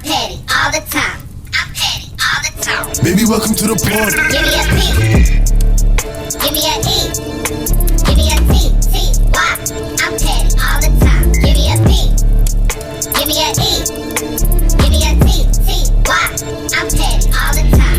petty all the time. I'm petty all the time. Baby, welcome to the party. Give me a P. Give me a E. Give me a T. T-Y. I'm petty all the time. Give me a P. Give me a E. Give me a T. T-Y. I'm petty all the time.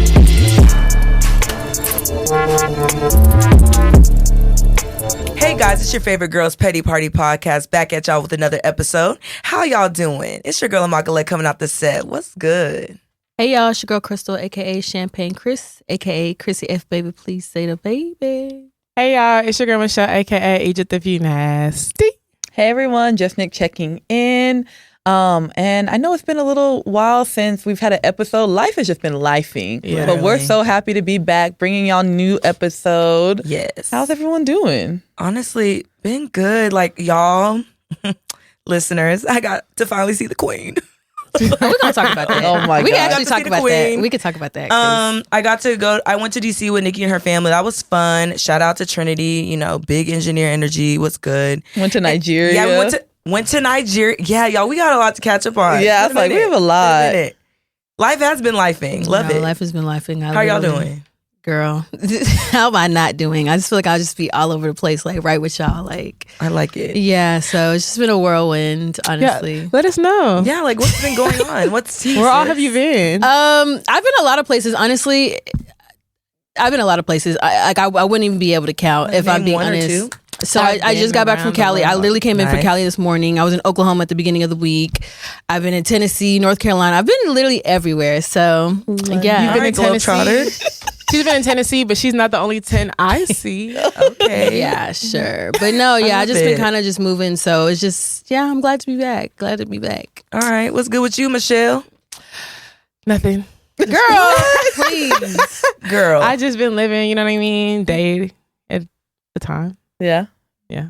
Hey guys, it's your favorite girls petty party podcast back at y'all with another episode. How y'all doing? It's your girl AmakaLette coming out the set. What's good? Hey y'all, it's your girl Crystal, aka Champagne Chris, aka Chrissy F Baby. Please say the baby. Hey y'all, it's your girl Michelle, aka Egypt if you nasty. Hey everyone, just Nick checking in. And I know it's been a little while since we've had an episode. Life has just been lifing. Yeah. But we're so happy to be back, bringing y'all new episode. Yes. How's everyone doing? Honestly, been good. Like y'all, listeners, I got to finally see the queen. We're gonna talk about that. Oh my We God. can actually Got to talk see the about queen. that. We could talk about that. 'cause I got to go. I went to DC with Nikki and her family. That was fun. Shout out to Trinity. You know, big engineer energy. Was good. Went to Nigeria. Yeah, we went to Nigeria. Yeah, y'all, we got a lot to catch up on. Yeah, I was like, we have a lot. Life has been lifing. Love it. Life has been lifing. How y'all doing? Girl, how am I not doing? I just feel like I'll just be all over the place, like right with y'all. Like, I like it. yeah, so it's just been a whirlwind, honestly. Yeah, let us know. Yeah, like what's been going on? What's tea? Where all sis? have you been? I've been a lot of places, honestly. I've been a lot of places. I wouldn't even be able to count if I'm Name being one or honest. two? So I've I just been got back from around the Cali. I world. literally came in for Nice. Cali this morning. I was in Oklahoma at the beginning of the week. I've been in Tennessee, North Carolina. I've been literally everywhere. So yeah. You've been in Alright, Tennessee. Globetrotter. She's been in Tennessee, but she's not the only 10 I see. Okay. Yeah, sure. But no, yeah, I love just been it. kind of just moving. So it's just, yeah, I'm glad to be back. Glad to be back. All right. What's good with you, Michelle? Nothing. Girl, please. Girl. I just been living, you know what I mean, day at the time. Yeah.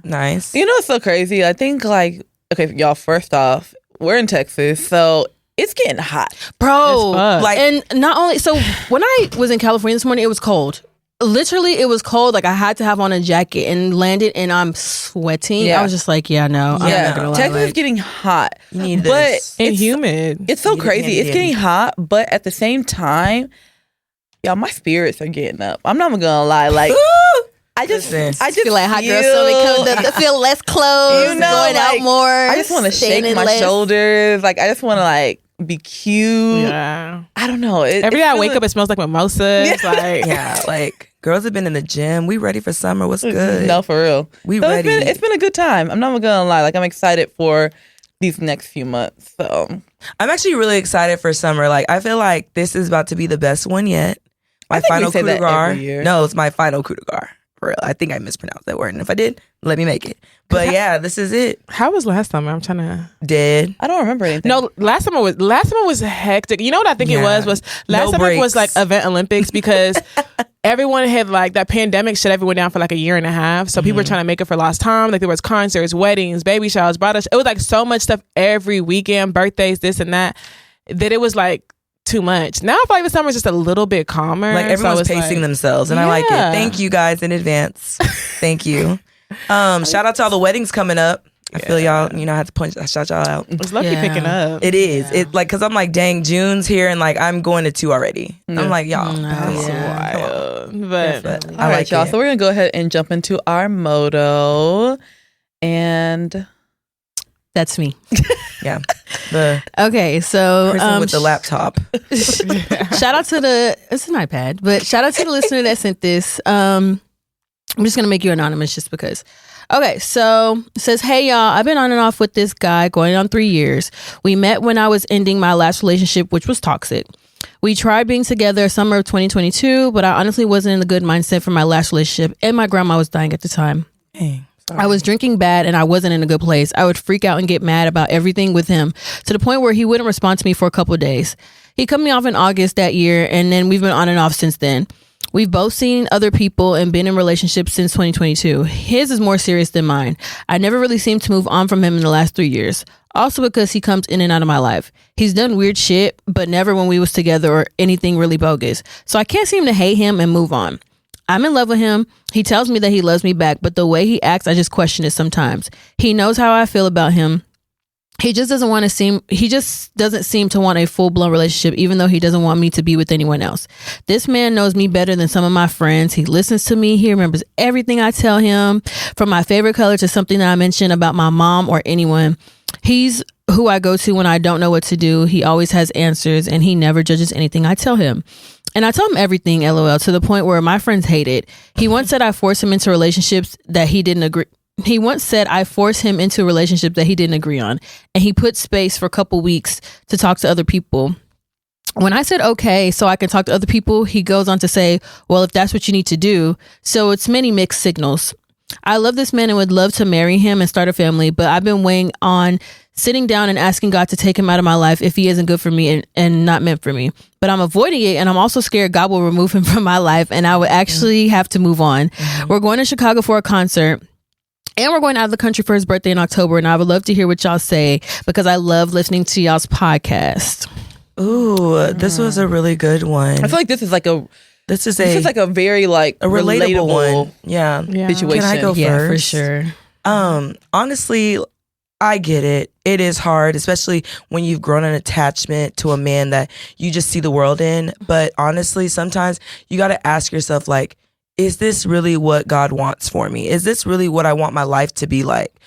Nice. You know what's so crazy? I think like, okay, y'all, first off, we're in Texas, so it's getting hot. Bro, As fuck. Like- and not only, so when I was in California this morning, it was cold. Literally, it was cold. Like I had to have on a jacket and landed and I'm sweating. Yeah. I was just like, yeah, no, I'm Yeah. not gonna lie. Texas is Like, getting hot. You need But this. And it's- humid. It's so You need crazy. candy It's candy. getting hot, but at the same time, y'all, my spirits are getting up. I'm not even gonna lie. Like, I just Listen. feel like hot girl stomach comes, feel less clothes, You know, going out like, more. I just want to shake staying my less. shoulders. Like, I just want to like be cute. Yeah. I don't know. Every day I wake up, it smells like mimosa. It's like, Yeah, like girls have been in the gym. We ready for summer. What's good? No, for real. We So ready. it's been a good time. I'm not even gonna lie. Like, I'm excited for these next few months. So I'm actually really excited for summer. Like I feel like this is about to be the best one yet. My I think we final say coup de that grace. every year. No, it's my final coup de grace. For real. I think I mispronounced that word. And if I did, let me make it. But yeah, this is it. how was last summer? I'm trying to. Dead. I don't remember anything. No, last summer was hectic. You know what I think Yeah. it was last No summer was breaks. like event Olympics because everyone had like that pandemic shut everyone down for like a year and a half. So people were trying to make it for lost time. Like there was concerts, weddings, baby showers, bridal. It was like so much stuff every weekend, birthdays, this and that it was like too much. Now I feel like the summer's just a little bit calmer. Like everyone's so it's pacing like, themselves. And I like it. Yeah. Thank you guys in advance. Thank you. Shout out to all the weddings coming up. I feel y'all, I had to shout y'all out. It's lucky Yeah. picking up. It is. It like because I'm like, dang, June's here and like I'm going to 2 already. I'm like, y'all. That's Yeah. wild. But But All I right, like y'all. it. So we're gonna go ahead and jump into our motto, and That's me. Yeah. The Okay, so person with the laptop. shout out to it's an iPad, but shout out to the listener that sent this. I'm just gonna make you anonymous just because. Okay, so it says, hey y'all, I've been on and off with this guy going on 3 years. We met when I was ending my last relationship, which was toxic. We tried being together summer of 2022, but I honestly wasn't in a good mindset for my last relationship, and my grandma was dying at the time. Dang. I was drinking bad and I wasn't in a good place. I would freak out and get mad about everything with him to the point where he wouldn't respond to me for a couple of days. He cut me off in August that year, and then we've been on and off since then. We've both seen other people and been in relationships since 2022. His is more serious than mine. I never really seemed to move on from him in the last 3 years. Also because he comes in and out of my life. He's done weird shit, but never when we was together or anything really bogus. So I can't seem to hate him and move on. I'm in love with him. He tells me that he loves me back, but the way he acts, I just question it sometimes. He knows how I feel about him. he just doesn't seem to want a full-blown relationship, even though he doesn't want me to be with anyone else. This man knows me better than some of my friends. He listens to me. He remembers everything I tell him, from my favorite color to something that I mentioned about my mom or anyone. He's who I go to when I don't know what to do. He always has answers, and he never judges anything I tell him. And I tell him everything, LOL, to the point where my friends hate it. He once said I force him into relationships that he didn't agree. He once said I forced him into a relationship that he didn't agree on, and he put space for a couple weeks to talk to other people. When I said, okay, so I can talk to other people, he goes on to say, well, if that's what you need to do. So it's many mixed signals. I love this man and would love to marry him and start a family, but I've been weighing on sitting down and asking God to take him out of my life if he isn't good for me and not meant for me. But I'm avoiding it, and I'm also scared God will remove him from my life, and I would actually have to move on. We're going to Chicago for a concert. And we're going out of the country for his birthday in October. And I would love to hear what y'all say, because I love listening to y'all's podcast. Ooh, this was a really good one. I feel like this is like a very like a relatable one. Yeah. Situation. Can I go Yeah, first? for sure. Honestly, I get it. It is hard, especially when you've grown an attachment to a man that you just see the world in. But honestly, sometimes you got to ask yourself, like, is this really what God wants for me? Is this really what I want my life to be like?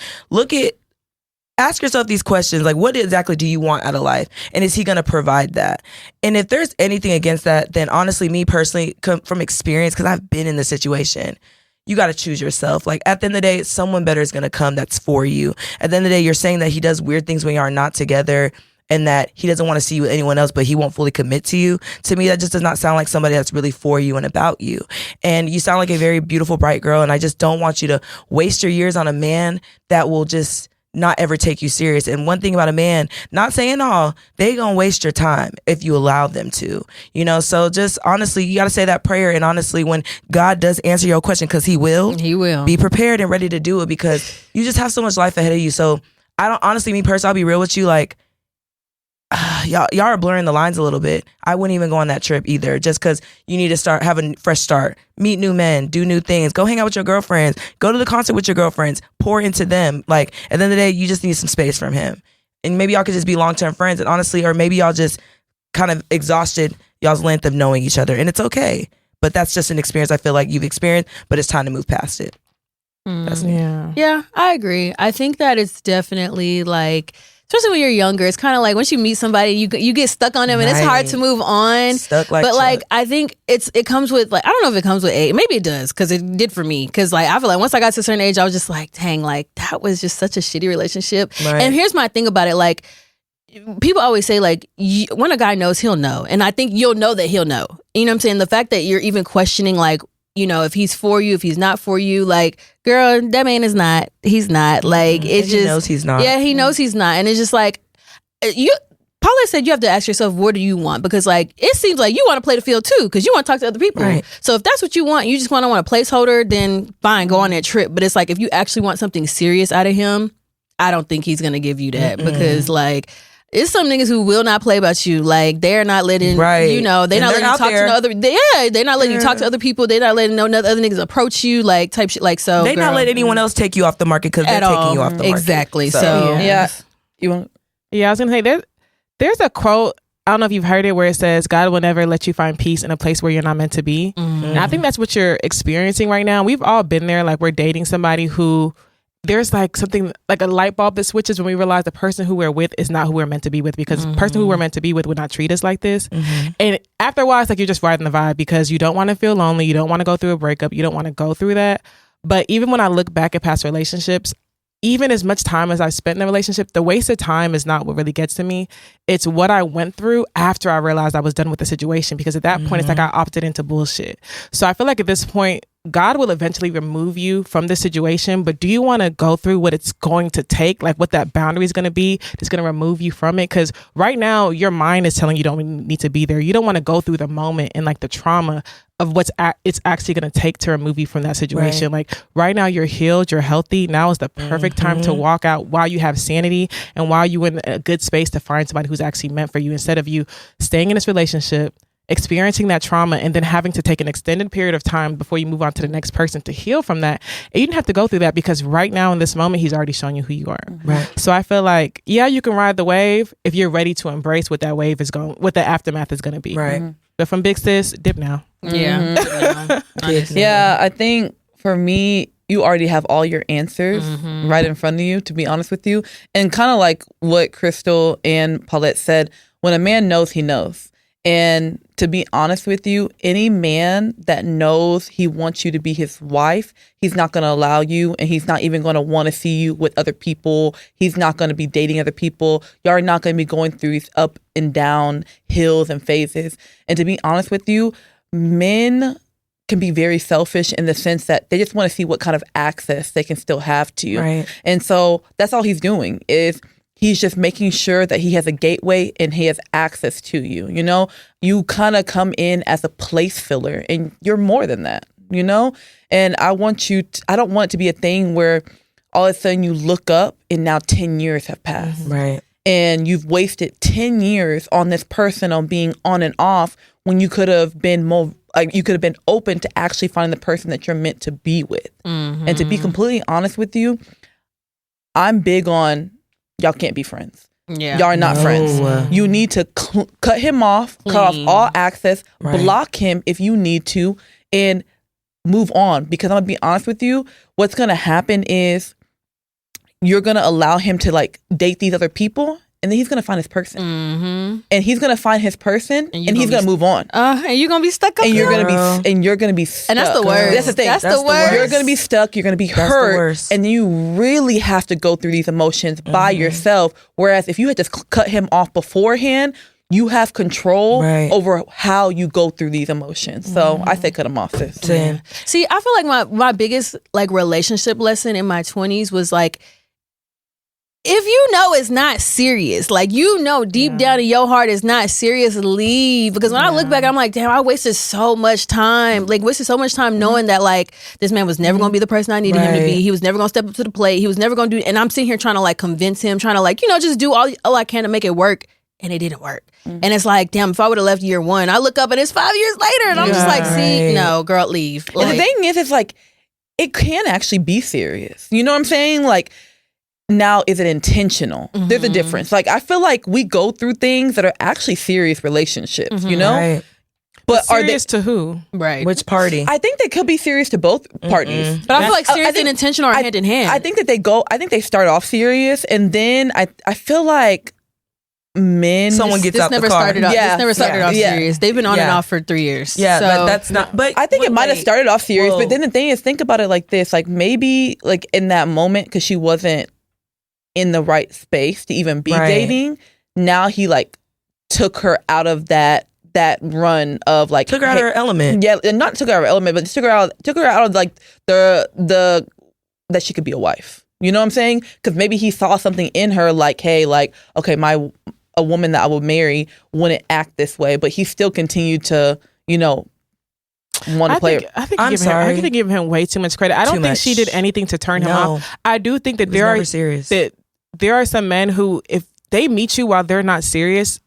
Ask yourself these questions, like, what exactly do you want out of life? And is he going to provide that? And if there's anything against that, then honestly, me personally, from experience, because I've been in this situation, you got to choose yourself. Like, at the end of the day, someone better is going to come that's for you. At the end of the day, you're saying that he does weird things when you are not together, and that he doesn't want to see you with anyone else, but he won't fully commit to you. To me, that just does not sound like somebody that's really for you and about you. And you sound like a very beautiful, bright girl, and I just don't want you to waste your years on a man that will just not ever take you serious. And one thing about a man, not saying all, they gonna waste your time if you allow them to, so just honestly, you got to say that prayer. And honestly, when God does answer your question, because he will be prepared and ready to do it, because you just have so much life ahead of you. So I don't, honestly, me personally, I'll be real with you, like, y'all are blurring the lines a little bit. I wouldn't even go on that trip either, just because you need to have a fresh start, meet new men, do new things, go hang out with your girlfriends, go to the concert with your girlfriends, pour into them. Like, at the end of the day, you just need some space from him. And maybe y'all could just be long-term friends, and honestly, or maybe y'all just kind of exhausted y'all's length of knowing each other, and it's okay. But that's just an experience I feel like you've experienced, but it's time to move past it. Yeah, I agree. I think that it's definitely like, especially when you're younger, it's kind of like once you meet somebody, you get stuck on them, and it's hard to move on. Stuck like but Chuck. like, I think it comes with, like, I don't know if it comes with age. Maybe it does, because it did for me. Because like, I feel like once I got to a certain age, I was just like, dang, like that was just such a shitty relationship. Right. And here's my thing about it, like, people always say, like, when a guy knows, he'll know. And I think you'll know that he'll know. You know what I'm saying? The fact that you're even questioning, like, if he's for you, if he's not for you, like, girl, that man is not. He's not. Like, it's just, he knows he's not. Yeah, he knows he's not. And it's just like, Paulette said you have to ask yourself, what do you want? Because like, it seems like you want to play the field too, because you want to talk to other people. Right. So if that's what you want, you just want a placeholder, then fine, go on that trip. But it's like, if you actually want something serious out of him, I don't think he's going to give you that. Because like, it's some niggas who will not play about you. Like, they're not letting, they're not letting you talk to no other, they're not letting you talk to other people. They're not letting no other niggas approach you, like, type shit. Like, so they not letting anyone else take you off the market, because they're taking you off the market. Exactly. So I was gonna say, there's a quote, I don't know if you've heard it, where it says, God will never let you find peace in a place where you're not meant to be. And I think that's what you're experiencing right now. We've all been there. Like, we're dating somebody who, there's like something, like a light bulb that switches when we realize the person who we're with is not who we're meant to be with, because the person who we're meant to be with would not treat us like this. And after a while, it's like you're just riding the vibe, because you don't want to feel lonely. You don't want to go through a breakup. You don't want to go through that. But even when I look back at past relationships, even as much time as I spent in a relationship, the wasted time is not what really gets to me. It's what I went through after I realized I was done with the situation, because at that point, it's like I opted into bullshit. So I feel like at this point, God will eventually remove you from this situation, but do you want to go through what it's going to take, like what that boundary is going to be that's going to remove you from it? Because right now, your mind is telling you don't need to be there. You don't want to go through the moment and like the trauma of it's actually going to take to remove you from that situation. Like, right now, you're healed, you're healthy. Now is the perfect time to walk out while you have sanity and while you're in a good space to find somebody who's actually meant for you, instead of you staying in this relationship, experiencing that trauma and then having to take an extended period of time before you move on to the next person to heal from that. And you didn't have to go through that because right now in this moment, he's already shown you who you are. Right. So I feel like, yeah, you can ride the wave if you're ready to embrace what that wave is going, what the aftermath is going to be. Right. But from big sis, dip now. Yeah. No, honestly. Yeah, I think for me, you already have all your answers right in front of you, to be honest with you. And kind of like what Crystal and Paulette said, when a man knows, he knows. And to be honest with you, any man that knows he wants you to be his wife, he's not going to allow you, and he's not even going to want to see you with other people. He's not going to be dating other people. Y'all are not going to be going through these up and down hills and phases. And to be honest with you, men can be very selfish in the sense that they just want to see what kind of access they can still have to you. Right. And so that's all he's doing is he's just making sure that he has a gateway and he has access to you. You know, you kind of come in as a place filler and you're more than that, you know? And I want you to, I don't want it to be a thing where all of a sudden you look up and now 10 years have passed. Right. And you've wasted 10 years on this person on being on and off when you could have been more, like you could have been open to actually finding the person that you're meant to be with. And to be completely honest with you, I'm big on y'all can't be friends. Yeah. Y'all are not friends. You need to cut him off, cut off all access, block him if you need to, and move on. Because I'm going to be honest with you, what's going to happen is you're going to allow him to like date these other people, and then he's going to find his person. And he's going to find his person, and he's going to move on. And you're going to be stuck up And you're there. going to be stuck. And that's the worst. That's the thing. That's the worst. You're going to be stuck. You're going to be That's the hurt. worst. And you really have to go through these emotions by yourself. Whereas if you had just cut him off beforehand, you have control over how you go through these emotions. So I say cut him off, sis. Same. See, I feel like my biggest like relationship lesson in my 20s was like, if you know it's not serious, like you know deep down in your heart it's not serious, leave. Because when I look back, I'm like, damn, I wasted so much time. Like wasted so much time knowing that like this man was never gonna be the person I needed him to be. He was never gonna step up to the plate. He was never gonna do, and I'm sitting here trying to like convince him, trying to like, you know, just do all I can to make it work. And it didn't work. And it's like, damn, if I would have left year one, I look up and it's 5 years later. And I'm just like, see, no, girl, leave. And the thing is, it's like, it can actually be serious. You know what I'm saying? Like, now, is it intentional? There's a difference. Like, I feel like we go through things that are actually serious relationships, you know? Right. But are they Serious to who? right. Which party? I think they could be serious to both parties. But I feel like serious I think- and intentional are hand in hand. I think that I think they start off serious, and then I feel like men. Someone gets this out never the car. started off. Yeah, This never started yeah, off yeah. serious. They've been on and Yeah. off for 3 years. Yeah, so, but that's not. But I think it might have wait. started off serious, Whoa. but then the thing is, think about it like this: like maybe like in that moment, because she wasn't in the right space to even be Right. dating. Now he like took her out of that run of like took her out of her element. Yeah, and not took her out of her element, but took her out of like the that she could be a wife. You know what I'm saying? Because maybe he saw something in her, like, hey, like, okay, a woman that I would marry wouldn't act this way, but he still continued to, you know, want to play. I think I'm sorry. I think give him way too much credit. I don't Too think much. she did anything to turn him No. off. I do think that It was there never are serious. that there are some men who, if they meet you while they're not serious,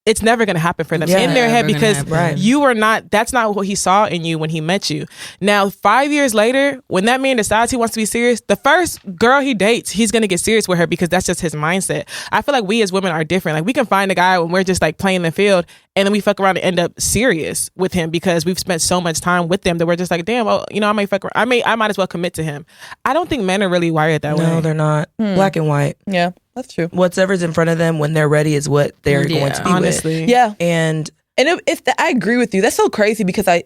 it's never going to happen for them Yeah. in their head, Never gonna because happen. Right. you are not, that's not what he saw in you when he met you. Now, 5 years later, when that man decides he wants to be serious, the first girl he dates, he's going to get serious with her because that's just his mindset. I feel like we as women are different. Like we can find a guy when we're just like playing the field, and then we fuck around and end up serious with him because we've spent so much time with them that we're just like, damn, well, you know, I might fuck around. I might as well commit to him. I don't think men are really wired that way. No, they're not. Black and white. Yeah, that's true. Whatever's in front of them when they're ready is what they're going to be honestly. with. Yeah, And if I agree with you, that's so crazy because I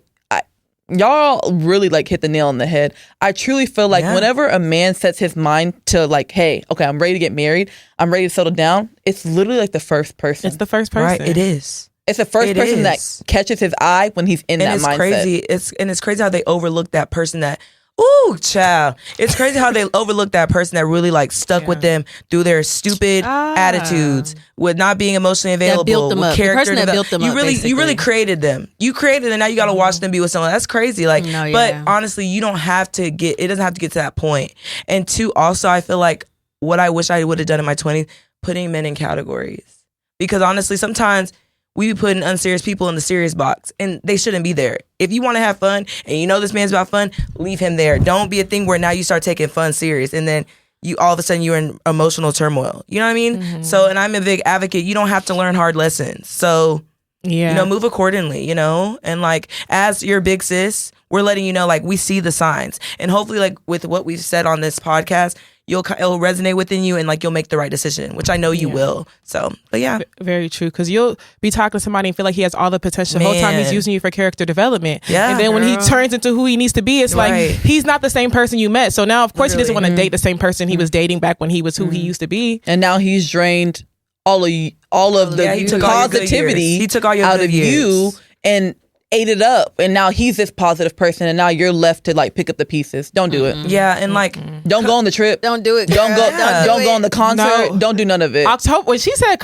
y'all really like hit the nail on the head. I truly feel like Yeah. whenever a man sets his mind to like, hey, okay, I'm ready to get married, I'm ready to settle down, it's literally like the first person. It's the first person. right, it is. It's the first It person that is. catches his eye when he's in And that it's mindset. crazy. It's crazy how they overlook that person that. Ooh, child. It's crazy how they overlook that person that really like stuck with them through their stupid attitudes, with not being emotionally available, built them with up. The character person that develop- built them up, You really basically. created them. You created them. Now you got to watch them be with someone. That's crazy. Like, No, but yeah. honestly, you don't have to get. It doesn't have to get to that point. And two, also, I feel like what I wish I would have done in my 20s, putting men in categories, because honestly, sometimes we be putting unserious people in the serious box, and they shouldn't be there. If you want to have fun and you know this man's about fun, leave him there. Don't be a thing where now you start taking fun serious and then you all of a sudden you're in emotional turmoil. You know what I mean? So, and I'm a big advocate. You don't have to learn hard lessons. So, you know, move accordingly, you know? And like, as your big sis, we're letting you know, like, we see the signs. And hopefully, like, with what we've said on this podcast, it'll resonate within you and like you'll make the right decision, which I know you will. So, but yeah. Very true. Because you'll be talking to somebody and feel like he has all the potential. The whole time he's using you for character development. Yeah. And then when he turns into who he needs to be, it's like he's not the same person you met. So now, of course, he doesn't want to date the same person he was dating back when he was who he used to be. And now he's drained all of the positivity he took all your out good of years. you and ate it up, and now he's this positive person, and now you're left to like pick up the pieces. Don't do it. Yeah, and like don't go on the trip. Don't do it. Don't go on the concert. No. Don't do none of it. October, when she said,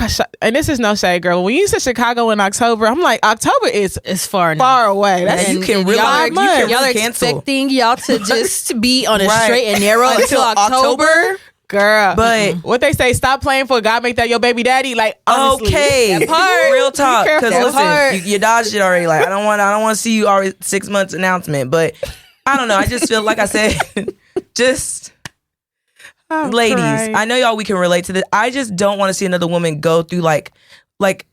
and this is no shade, girl, when you said Chicago in October, I'm like, October is far now. away. That's And you can really Y'all are cancel. expecting y'all to just be on a straight and narrow until October. Girl, But what they say, stop playing for God, make that your baby daddy. Like, honestly, okay, that part, real talk. be Because careful. listen, you dodged it already. Like I don't want to see you already 6 months announcement. But I don't know. I just feel like I said, just ladies. crying. I know y'all. We can relate to this. I just don't want to see another woman go through like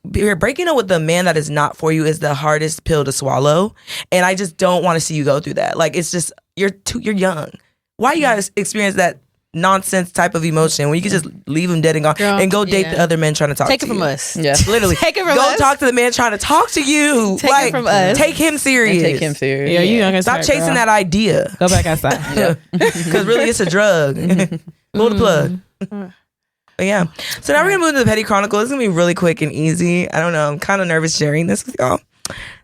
breaking up with the man that is not for you is the hardest pill to swallow. And I just don't want to see you go through that. Like it's just you're young. Why you gotta experience that nonsense type of emotion when you can just leave him dead and gone and go date the other men trying to talk Take to it you. from us. Yeah. Literally. Take it from go us. talk to the man trying to talk to you. Take it from us. Take him serious. Take him serious. Yeah, you young as Stop heck, chasing girl. that idea. Go back outside. Because really it's a drug. Pull the plug. But yeah. So now we're going to move to the Petty Chronicle. It's going to be really quick and easy. I don't know. I'm kind of nervous sharing this with y'all.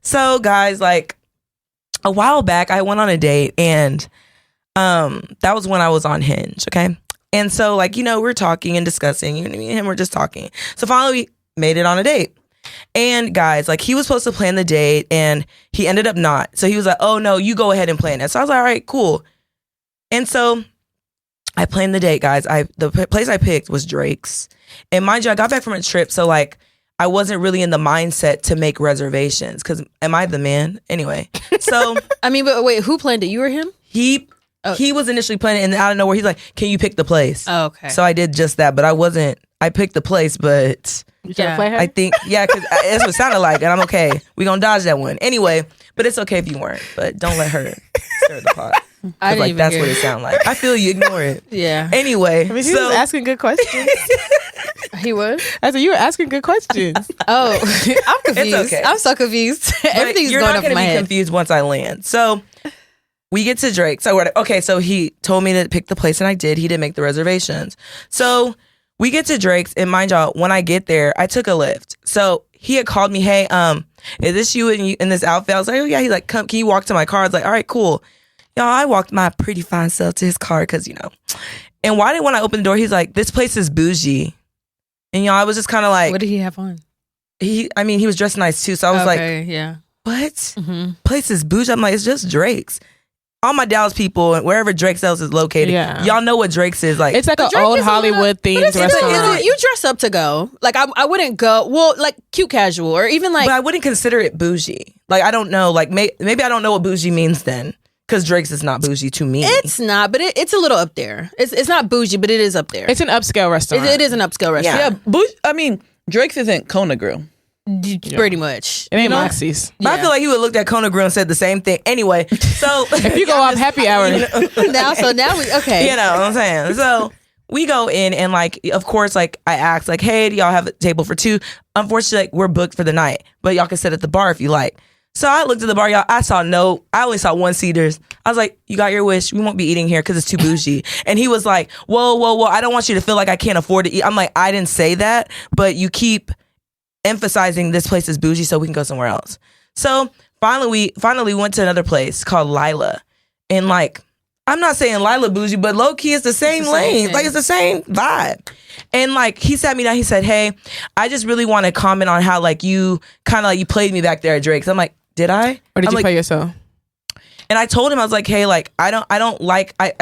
So guys, like a while back, I went on a date and that was when I was on Hinge. Okay. And so like, you know, we're talking and discussing, you know, me and him were just talking. So finally we made it on a date. And guys, like he was supposed to plan the date and he ended up not. So he was like, oh no, you go ahead and plan it. So I was like, all right, cool. And so I planned the date, guys. The place I picked was Drake's. And mind you, I got back from a trip. So like, I wasn't really in the mindset to make reservations because am I the man? Anyway, so. I mean, but wait, who planned it? You or him? He was initially planning and out of nowhere, he's like, can you pick the place? Oh, okay. So I did just that, but I picked the place, but You trying to play her? I think, yeah, because that's what it sounded like, and I'm okay. We're going to dodge that one. Anyway, but it's okay if you weren't, but don't let her stir the pot. I didn't Like, even that's hear what it sounded like. I feel you, ignore it. Yeah. Anyway, I mean, he so was asking good questions. He was? I said, you were asking good questions. Oh, I'm confused. okay. I'm so confused. but Everything's you're going not up in gonna my be head. confused once I land. So we get to Drake. So we're okay. So he told me to pick the place, and I did. He didn't make the reservations. So we get to Drake's, and mind y'all, when I get there, I took a lift. So he had called me, hey, is this you in this outfit? I was like, oh yeah. He's like, come, can you walk to my car? I was like, all right, cool. Y'all, I walked my pretty fine self to his car because, you know. And why did when I opened the door, he's like, this place is bougie. And y'all, I was just kind of like, What did he have on? he was dressed nice too. So I was like, yeah. what? Mm-hmm. Place is bougie. I'm like, it's just Drake's. All my Dallas people, and wherever Drake's house is located, y'all know what Drake's is like. It's like an Drake old is a Hollywood themed But it's restaurant. you dress up to go. Like I wouldn't go. Well, like cute casual or even like. but I wouldn't consider it bougie. Like I don't know. Like maybe I don't know what bougie means then, because Drake's is not bougie to me. It's not, but it's a little up there. It's not bougie, but it is up there. It's an upscale restaurant. It is an upscale restaurant. Yeah, Drake's isn't Kona Grill. Pretty much. It ain't You know? Moxie's. But I feel like he would look at Kona Grill and said the same thing. Anyway, so If you go off happy hour, now we okay. you know what I'm saying. So we go in and like, of course, like I asked like, hey, do y'all have a table for two? Unfortunately, like, we're booked for the night, but y'all can sit at the bar if you like. So I looked at the bar, y'all. I only saw one seaters. I was like, you got your wish. We won't be eating here because it's too bougie. And he was like, whoa. I don't want you to feel like I can't afford to eat. I'm like, I didn't say that, but you keep emphasizing this place is bougie so we can go somewhere else. So finally we went to another place called Lila. And like, I'm not saying Lila bougie, but low key it's the same lane. Like it's the same vibe. And like he sat me down, he said, hey, I just really want to comment on how like you kind of like you played me back there at Drake's. I'm like, did I? or did I'm you like, play yourself? and I told him, I was like, hey, like, I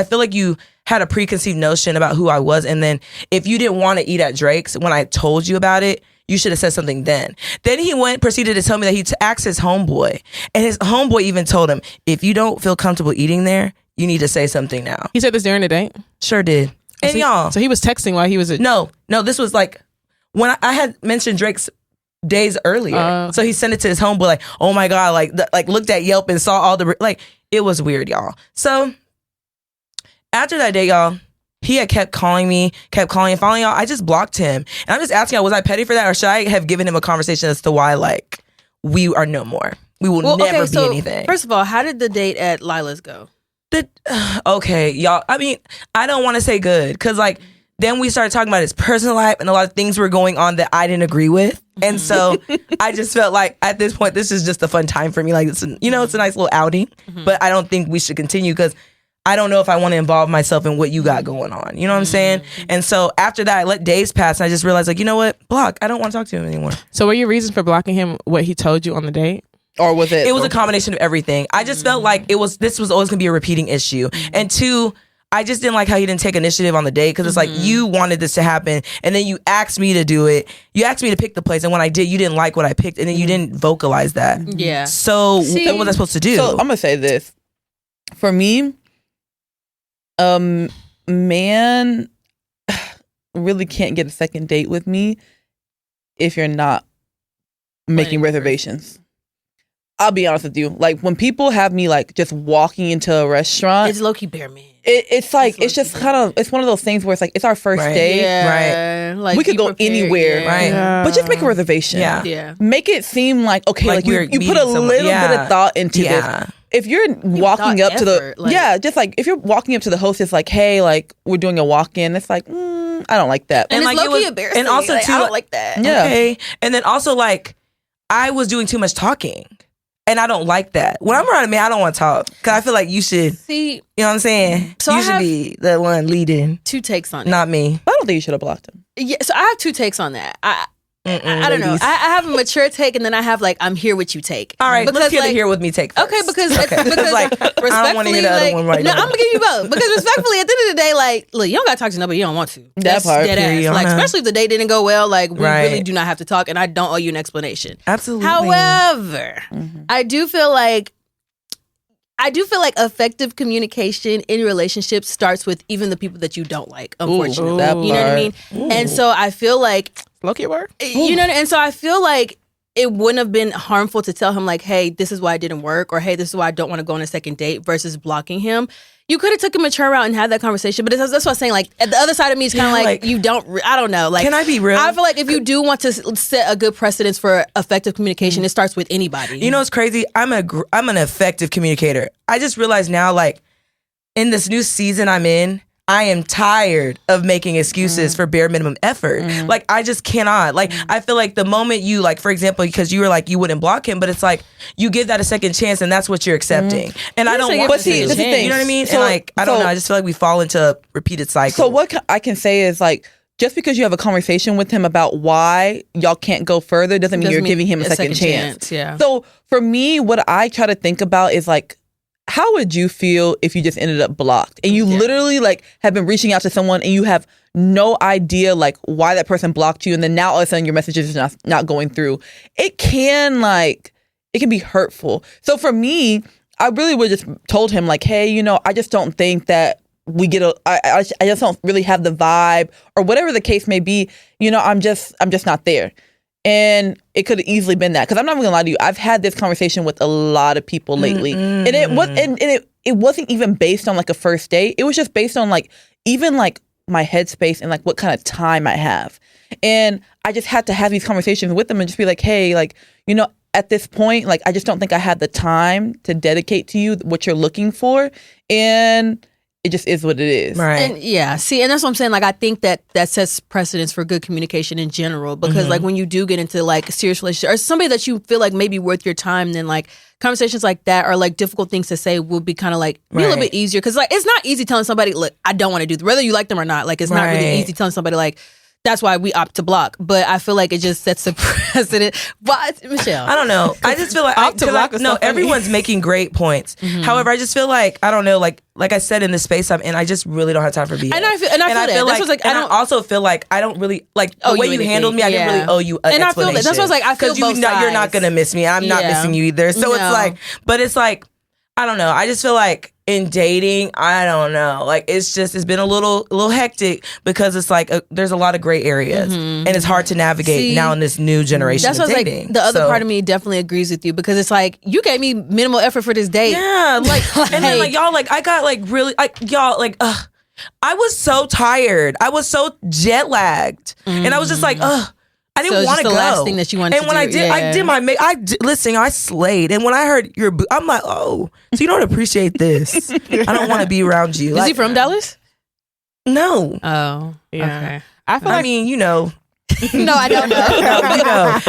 feel like you had a preconceived notion about who I was. And then if you didn't want to eat at Drake's when I told you about it, You should have said something then. Then he proceeded to tell me that he asked his homeboy. And his homeboy even told him, if you don't feel comfortable eating there, you need to say something now. He said this during the date? Sure did. And y'all. So he was texting while he was at... No, this was like, when I had mentioned Drake's days earlier. So he sent it to his homeboy like, oh my God, like looked at Yelp and saw all the, like, it was weird, y'all. So after that day, y'all, he had kept calling me. And finally, y'all, I just blocked him. And I'm just asking y'all, was I petty for that? Or should I have given him a conversation as to why, like, we are no more? We will never be anything. First of all, how did the date at Lila's go? Okay, y'all. I mean, I don't want to say good. Because, like, then we started talking about his personal life and a lot of things were going on that I didn't agree with. And so I just felt like at this point, this is just a fun time for me. Like, it's a nice little outing. But I don't think we should continue because I don't know if I want to involve myself in what you got going on. You know what I'm saying? And so after that, I let days pass and I just realized, like, you know what? Block. I don't want to talk to him anymore. So were your reasons for blocking him what he told you on the date? Or was it? It was a combination of everything. I just felt like this was always going to be a repeating issue. And two, I just didn't like how he didn't take initiative on the date because it's like you wanted this to happen and then you asked me to do it. You asked me to pick the place and when I did, you didn't like what I picked and then you didn't vocalize that. Yeah. So what was I supposed to do? So I'm going to say this. For me, man really can't get a second date with me if you're not making reservations. I'll be honest with you. Like when people have me like just walking into a restaurant, it's low-key bare man. It's like it's just kind of it's one of those things where it's like it's our first date. Yeah. Right. Like we could go anywhere. Right. Yeah. But just make a reservation. Yeah. Make it seem like okay, like you put a little bit of thought into this. If you're walking up to the just like if you're walking up to the hostess like, hey, like we're doing a walk-in, it's like, I don't like that. And like it's low-key embarrassing. And also like, too, I don't like that. Yeah. Okay. And then also like I was doing too much talking. And I don't like that. When I'm around a man, I don't want to talk. Because I feel like you should, see, you know what I'm saying? So you should be the one leading. 2 takes on it. Not me. I don't think you should have blocked him. Yeah, so I have 2 takes on that. I don't know. I have a mature take, and then I have like I'm here with you take. All right, because, let's hear like, the here with me take first. Okay, because like respectfully, I don't want to hear the other one right no, now. I'm gonna give you both because respectfully, at the end of the day, like, look, you don't gotta talk to nobody you don't want to. That part, dead ass. Like, especially if the date didn't go well, like we really do not have to talk, and I don't owe you an explanation. Absolutely. However, I do feel like effective communication in relationships starts with even the people that you don't like, unfortunately. You know what I mean? And so I feel like Low-key work? you know, and so I feel like it wouldn't have been harmful to tell him like, hey, this is why it didn't work, or hey, this is why I don't want to go on a second date versus blocking him. You could have took a mature route and had that conversation, but that's what I'm saying. Like, at the other side of me is kind of like you don't. I don't know. Like, can I be real? I feel like if you do want to set a good precedence for effective communication, it starts with anybody. You know what's crazy? I'm an effective communicator. I just realized now, like, in this new season I'm in, I am tired of making excuses for bare minimum effort. Like, I just cannot. Like, I feel like the moment you, like, for example, because you were like, you wouldn't block him, but it's like, you give that a second chance and that's what you're accepting. And I don't want to see, this is the thing. You know what I mean? So, and like, I don't know. I just feel like we fall into a repeated cycle. So what I can say is like, just because you have a conversation with him about why y'all can't go further doesn't mean you're giving him a second chance. Yeah. So for me, what I try to think about is like, how would you feel if you just ended up blocked and you literally like have been reaching out to someone and you have no idea like why that person blocked you and then now all of a sudden your message is not going through? It can be hurtful. So for me, I really would just told him like, hey, you know, I just don't think that we get I just don't really have the vibe or whatever the case may be. You know, I'm just not there. And it could have easily been that because I'm not even gonna lie to you. I've had this conversation with a lot of people lately, and it wasn't even based on like a first date. It was just based on like even like my headspace and like what kind of time I have. And I just had to have these conversations with them and just be like, hey, like, you know, at this point, like I just don't think I had the time to dedicate to you what you're looking for, and it just is what it is. Right. And and that's what I'm saying. Like, I think that sets precedence for good communication in general. Because like when you do get into like a serious relationship or somebody that you feel like may be worth your time, then like conversations like that or like difficult things to say will be kind of like be a little bit easier. Because like it's not easy telling somebody, look, I don't want to do this, whether you like them or not. Like it's not really easy telling somebody like, that's why we opt to block. But I feel like it just sets a precedent. But Michelle, I don't know. I just feel like everyone's making great points. However, I just feel like I don't know. Like I said, in the space I'm in, I just really don't have time for BS. And I feel that. I also feel like I don't really like the way you handled me. I didn't really owe you an explanation. I feel that. That's what I was like. I feel both sides. You're not gonna miss me. I'm not missing you either. So it's like, but it's like, I don't know. I just feel like in dating, I don't know. Like it's been a little hectic because it's like there's a lot of gray areas and it's hard to navigate now in this new generation. That's of what's dating. like. The other part of me definitely agrees with you because it's like you gave me minimal effort for this date. Yeah, like and then like y'all, like I got like really like y'all like I was so tired. I was so jet lagged, and I was just like I didn't want to go. The last thing that you wanted to do. And when I did my listen, I slayed. And when I heard I'm like, oh, so you don't appreciate this. I don't want to be around you. Is he from Dallas? No. Oh, yeah. Okay. I mean, you know. No, I don't know. No,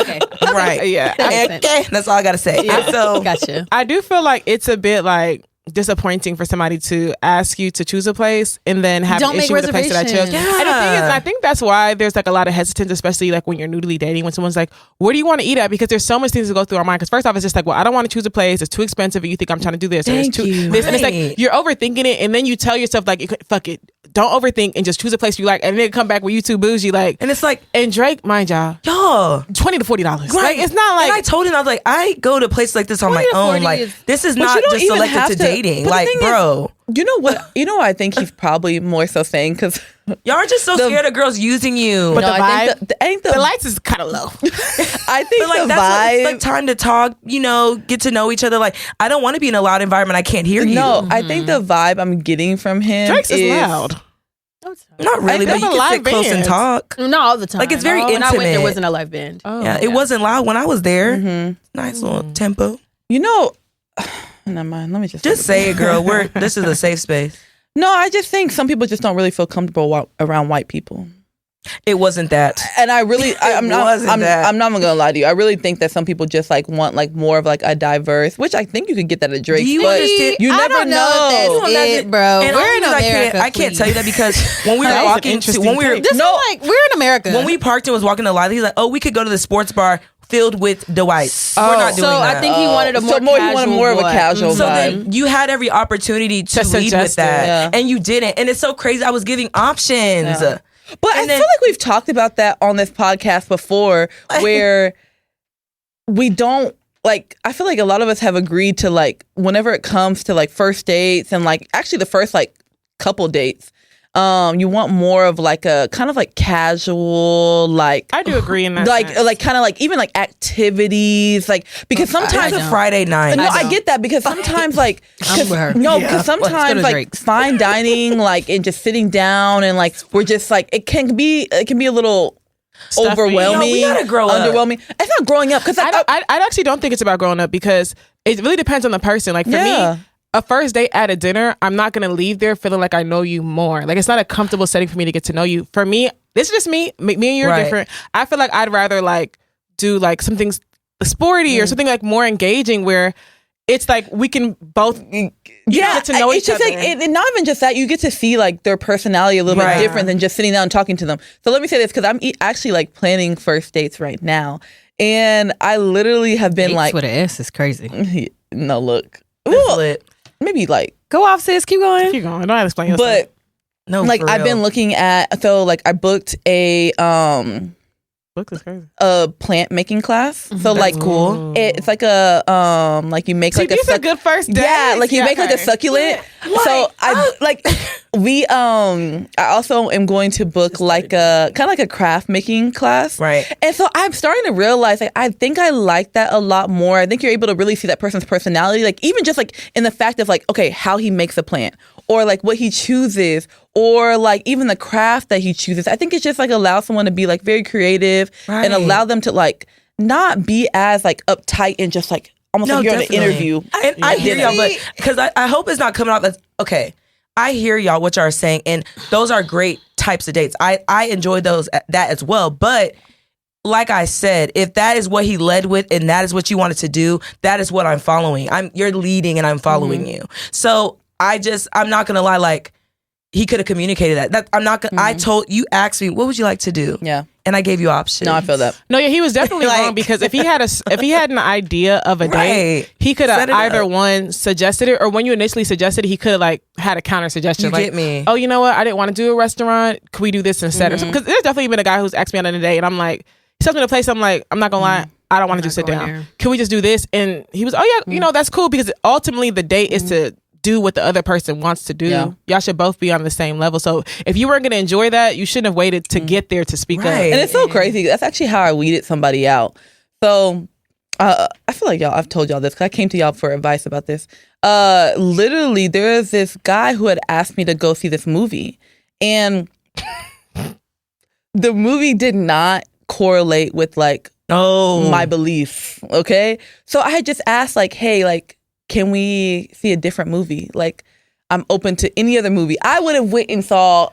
Okay. Right. Yeah. Okay. That's all I got to say. Yeah. So, Gotcha. I do feel like it's a bit like disappointing for somebody to ask you to choose a place and then have an issue with the place that I chose. reservations. And the thing is, I think that's why there's like a lot of hesitance, especially like when you're newly dating, when someone's like, where do you want to eat at? Because there's so much things to go through our mind. Because first off, it's just like, well, I don't want to choose a place. It's too expensive. And you think I'm trying to do this. Or it's too this. And it's like, you're overthinking it. And then you tell yourself like, fuck it. Don't overthink and just choose a place you like. And then come back with you too bougie. Like, and it's like, and Drake, mind y'all, y'all, $20 to $40. Right. Like, it's not like. And I told him, I was like, I go to places like this on my own. Like, this is not just selected to dating. Like, bro. You know what? I think he's probably more so saying because y'all are just so scared of girls using you. But no, the vibe, I think the lights is kind of low. I think like, the that's vibe. It's like time to talk, get to know each other. Like, I don't want to be in a loud environment. I can't hear you. No, I think the vibe I'm getting from him Drake's is loud. Not really, but you can sit close and talk. Not all the time. Like, it's very intimate. When I went, there wasn't a live band. Yeah, it wasn't loud when I was there. Nice little tempo. Never mind. Let me just say it, girl. This is a safe space. No, I just think some people just don't really feel comfortable around white people. It wasn't that. And I really, I'm not even gonna lie to you. I really think that some people just like want like more of like a diverse, which I think you could get that at Drake. You but understand? You never I don't know. If that's it, bro. And we're in America. I can't tell you that because when we were That walking, is an when we were interesting we're in America. When we parked and was walking to Lila, he's like, "Oh, we could go to the sports bar filled with Dwights." We're not doing that. I think he wanted he wanted more of a casual vibe. So then you had every opportunity to lead with that, and you didn't. And it's so crazy. I was giving options. Yeah. But I feel like we've talked about that on this podcast before, where we don't like. I feel like a lot of us have agreed to like whenever it comes to like first dates and like actually the first like couple dates. You want more of like a kind of like casual, like I do agree in that sense. like kind of like even like activities, like because sometimes it's a Friday night. No, I get that because sometimes like because sometimes like fine dining, like and just sitting down and like we're just like it can be a little stuffy. overwhelming. We gotta grow up. Underwhelming. It's not growing up because I actually don't think it's about growing up because it really depends on the person. Like for me. A first date at a dinner, I'm not going to leave there feeling like I know you more. Like, it's not a comfortable setting for me to get to know you. For me, this is just me. Me and you are different. I feel like I'd rather, like, do, like, something sporty or something, like, more engaging where it's, like, we can both get to know each other. Like, and not even just that. You get to see, like, their personality a little bit different than just sitting down and talking to them. So let me say this because I'm actually, like, planning first dates right now. And I literally have been, like... with an S is crazy. No, look. It's lit. Maybe like go off, sis. Keep going. Don't have to explain yourself. But like I've been looking at I booked a plant making class. So like cool. It's like a like you make like these are good first dates. Yeah, like you make like a succulent. So I like we I also am going to book like a kind of like a craft making class. Right. And so I'm starting to realize like I think I like that a lot more. I think you're able to really see that person's personality, like even just like in the fact of like, okay, how he makes a plant or like what he chooses or like even the craft that he chooses. I think it just like allows someone to be like very creative and allow them to like not be as like uptight and just like almost like you're on an interview. I hear y'all, but because I hope it's not coming off as okay. I hear y'all what y'all are saying, and those are great types of dates. I enjoy that as well. But like I said, if that is what he led with, and that is what you wanted to do, that is what I'm following. You're leading, and I'm following you. So I'm not gonna lie, like he could have communicated that. I'm not gonna. I told you, asked me, what would you like to do? Yeah. And I gave you options. No, I feel that. No, yeah, he was definitely Like- wrong because if he had an idea of a date, Right. he could have Set it either up. one suggested it, or when you initially suggested it, he could have like had a counter suggestion. You like, get me. oh, you know what? I didn't want to do a restaurant. Could we do this instead? Because there's definitely been a guy who's asked me out on a date, and I'm like, he tells me to place. I'm like, I'm not gonna lie. I don't want to just sit going down. there. Can we just do this? And he was, oh yeah, you know, that's cool because ultimately the date is to do what the other person wants to do. Yeah. Y'all should both be on the same level. So if you weren't going to enjoy that, you shouldn't have waited to get there to speak up. Right. And it's so crazy. That's actually how I weeded somebody out. So I feel like I've told y'all this because I came to y'all for advice about this. Literally, there was this guy who had asked me to go see this movie. And the movie did not correlate with like my beliefs. Okay. So I had just asked like, hey, like, can we see a different movie? Like, I'm open to any other movie. I would have went and saw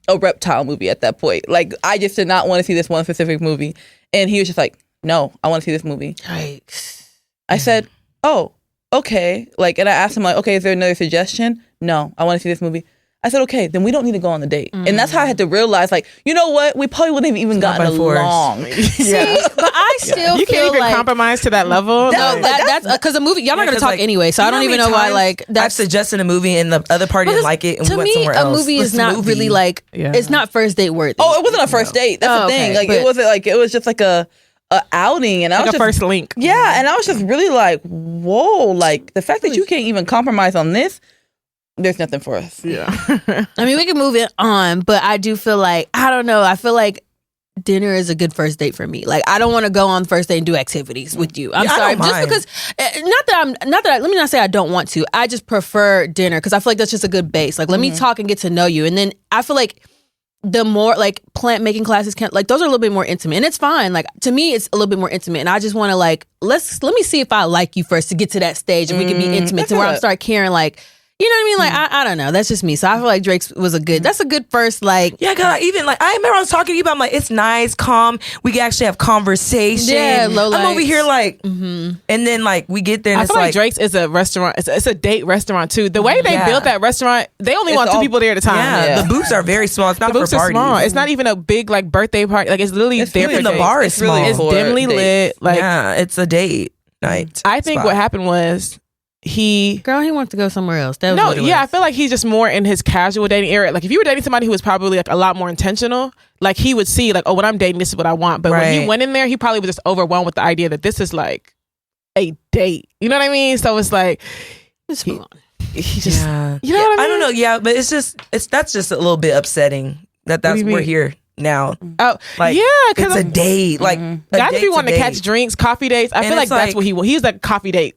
a reptile movie at that point. Like, I just did not want to see this one specific movie. And he was just like, no, I want to see this movie. Yikes. I said, oh, okay. Like, and I asked him like, okay, is there another suggestion? No, I want to see this movie. I said, okay, then we don't need to go on the date. And that's how I had to realize, like, you know what? We probably wouldn't have even gotten by force. along. See, but I still You feel can't even like compromise to that level. no, Like, that's because the movie y'all not Yeah, gonna 'cause, talk like, anyway, so you I don't how even many know why. times Like I've that's suggested a movie and the other party didn't like it and to we went me, somewhere a else. movie is It's a not movie. really like Yeah. it's not first date worthy. Oh, it wasn't a first date. That's Oh, the thing. okay, Like, but- it wasn't like, it was just like a outing. And I like was a just, first link. yeah. And I was just really like, whoa, like the fact that you can't even compromise on this, there's nothing for us. Yeah. I mean, we can move it on, but I do feel like I don't know. I feel like dinner is a good first date for me. Like I don't want to go on first date and do activities with you. I'm Yeah, I sorry, don't just mind. because let me not say I don't want to. I just prefer dinner because I feel like that's just a good base. Like let me talk and get to know you, and then I feel like the more like plant making classes can like those are a little bit more intimate, and it's fine. Like to me, it's a little bit more intimate, and I just want to like let me see if I like you first to get to that stage, and we can be intimate to where I start caring like. You know what I mean? Like, I don't know. That's just me. So I feel like Drake's was that's a good first, like. Yeah, cause I even like I remember I was talking to you about I'm like it's nice, calm. We can actually have conversation. Yeah, low I'm over lights. here like, and then like we get there and I it's feel like like Drake's is a restaurant. It's a date restaurant too. The way they Yeah. built that restaurant, they only It's want two all- people there at a time. yeah, the booths are very small. It's not The for booths are parties. small. It's not even a big like birthday party. Like it's literally It's there really for the dates. bar is It's really small. It's for dimly dates. lit. Like yeah, it's a date night. I think spot. what happened was he. Girl, he wants to go somewhere else. That was No, what it yeah, I was. feel like he's just more in his casual dating area. Like if you were dating somebody who was probably like a lot more intentional, like he would see like, oh, when I'm dating, this is what I want. But when he Right. went in there, he probably was just overwhelmed with the idea that this is like a date. You know what I mean? So it's like Let's move on. he just, Yeah, you know what I mean? I don't know. Yeah, but that's just a little bit upsetting that do you we're mean? here now. Oh, Like yeah, it's because a date. Like a guys be date's wanting a to catch date. drinks, coffee dates. I And feel like it's that's like- what he was. He's like coffee date.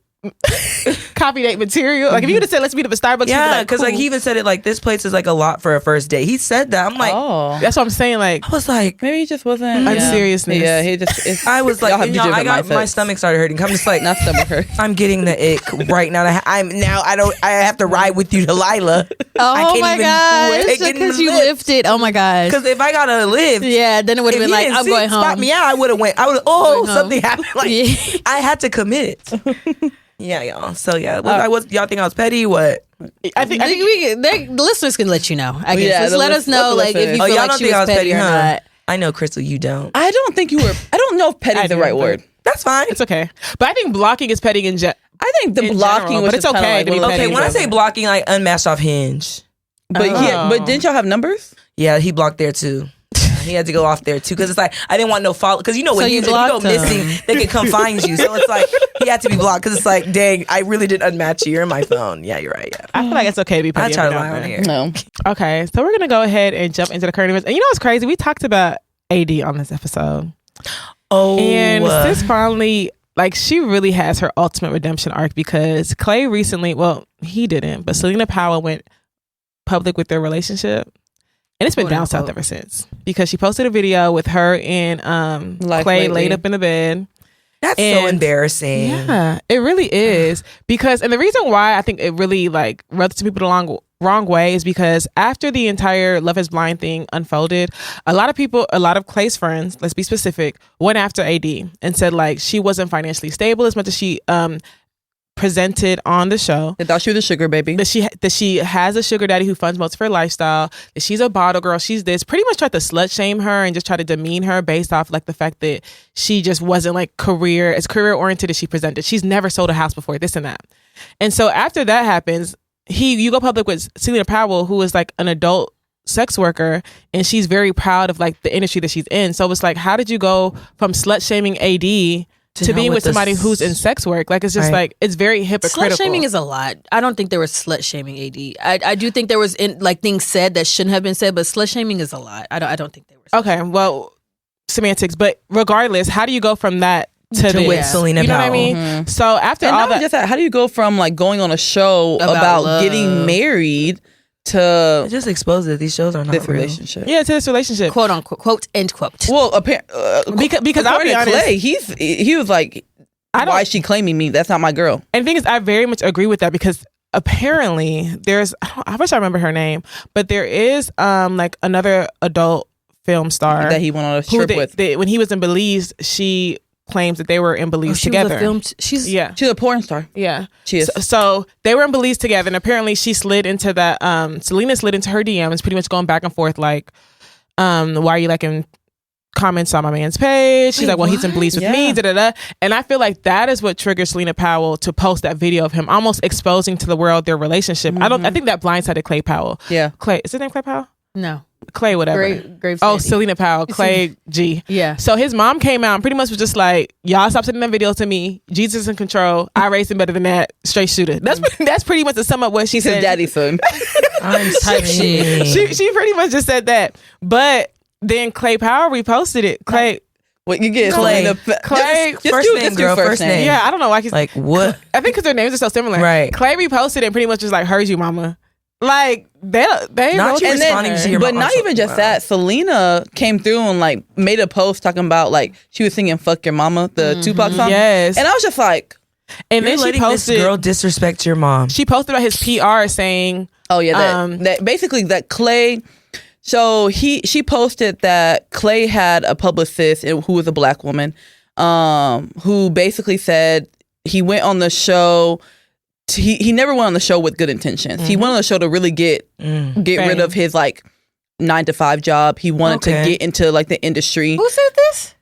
Coffee date material. Like if you would have said let's meet up at Starbucks, Yeah, yeah, because like he even said it like this place is like a lot for a first date. He said that. I'm like, Oh. that's what I'm saying. Like I was like, Maybe he just wasn't. Unseriousness. Yeah, he just. It's, I was like, y'all have you know, two I different got my mindsets. stomach started hurting. I'm just like, Not stomach hurt. I'm getting the ick right now. I have to ride with you to Lila. Oh can't my even gosh, take it in because the you lift. lifted. Oh my gosh. Because if I gotta live, Yeah, then it would if have he been like, didn't I'm going home. spot me out, I would have went. I would. Going home. Something happened. Like Yeah. I had to commit. Yeah, y'all. So yeah, y'all think I was petty? What? I think The listeners can let you know. I guess. Yeah, Just the let us list- know, let the like if you listeners- Oh, feel y'all like don't she think I was was petty or huh? not. I know, Crystal, you don't. I don't think you were. I don't know if petty I is the do, right but- word. That's fine. it's okay. But I think blocking is petty in I think the in blocking general, was but it's just kinda okay like, to be well, Okay, petty. when I say blocking, like unmatched off Hinge. But yeah, Oh. but didn't y'all have numbers? Yeah, he blocked there too. He had to go off there too because it's like I didn't want no follow because you know when So you you go blocked him. missing, they can come find you. So it's like he had to be blocked because it's like, dang, I really did unmatch you. You're in my phone. Yeah, you're right. Yeah, I feel like it's okay to be I petty. try to every lie now on and here. No. then. Okay, so we're gonna go ahead and jump into the current events. And you know what's crazy? We talked about AD on this episode, Oh, and sis finally. Like she really has her ultimate redemption arc because Clay recently, well, he didn't, but Selena Powell went public with their relationship. And it's been Quote, down south unquote. ever since because she posted a video with her and Life Clay lately. laid up in the bed. that's so And- embarrassing. Yeah, it really is because, and the reason why I think it really like rubbed some people the wrong way is because after the entire Love Is Blind thing unfolded, a lot of Clay's friends, let's be specific, went after AD and said like she wasn't financially stable as much as she presented on the show. They thought she was a sugar baby. That she has a sugar daddy who funds most of her lifestyle. That she's a bottle girl. She's this. Pretty much tried to slut shame her and just try to demean her based off like the fact that she just wasn't like career oriented as she presented. She's never sold a house before. This and that. And so after that happens, you go public with Selena Powell, who is like an adult sex worker, and she's very proud of like the industry that she's in. So it's like, how did you go from slut shaming AD to being with somebody who's in sex work? Like, it's just like, it's very hypocritical. Slut shaming is a lot. I don't think there was slut shaming AD. I do think there was like things said that shouldn't have been said, but slut shaming is a lot. I don't think there was. Okay, well, semantics. But regardless, how do you go from that to this? with Selena You know what I Powell. mean? Mm-hmm. So after And all not that, just that, how do you go from like going on a show about love. getting married to It just exposed that these shows are not this real. relationship? yeah, to this relationship. Quote unquote, quote end quote. Well, Because I'll be according to honest, Clay, he was like, why is she claiming me? That's not my girl. And the thing is, I very much agree with that because apparently there's, I wish I remember her name, but there is like another adult film star That he went on a who trip with. when he was in Belize, she claims that they were in Belize She together. was a film. She's Yeah. She's a porn star. Yeah. She is. So they were in Belize together, and apparently she slid into that, Selena slid into her DMs, pretty much going back and forth like, why are you liking comments on my man's page? She's like, well, he's in Belize with me, da-da-da. And I feel like that is what triggered Selena Powell to post that video of him almost exposing to the world their relationship. I think that blindsided Clay Powell. Yeah. Clay, is his name Clay Powell? no. Clay, whatever. Graves Oh, Sandy. Selena Powell, Clay G. Yeah. So his mom came out and pretty much was just like, y'all stop sending them videos to me. Jesus is in control. I raised him better than that. Straight shooter. That's pretty much to sum up what she He's said. his daddy's son. I'm Type shit. She pretty much just said that. But then Clay Powell reposted it. Clay, What you get? Clay. Selena Clay, Just first do- name, just do girl, first name. yeah, I don't know why he's Like, what? I think because their names are so similar. Right. Clay reposted it and pretty much just like, heard you, mama. Like, they Not you and responding to your But mom not or even just something. that. Selena came through and like made a post talking about like she was singing "Fuck Your Mama," the Tupac song. Yes. And I was just like, And You're then she letting posted this girl disrespect your mom. she posted about his PR saying, oh yeah, that basically that Clay. So she posted that Clay had a publicist who was a black woman, who basically said he went on the show. He never went on the show with good intentions. He went on the show to really get rid of his like 9-to-5 job. He wanted to get into like the industry. Who said this?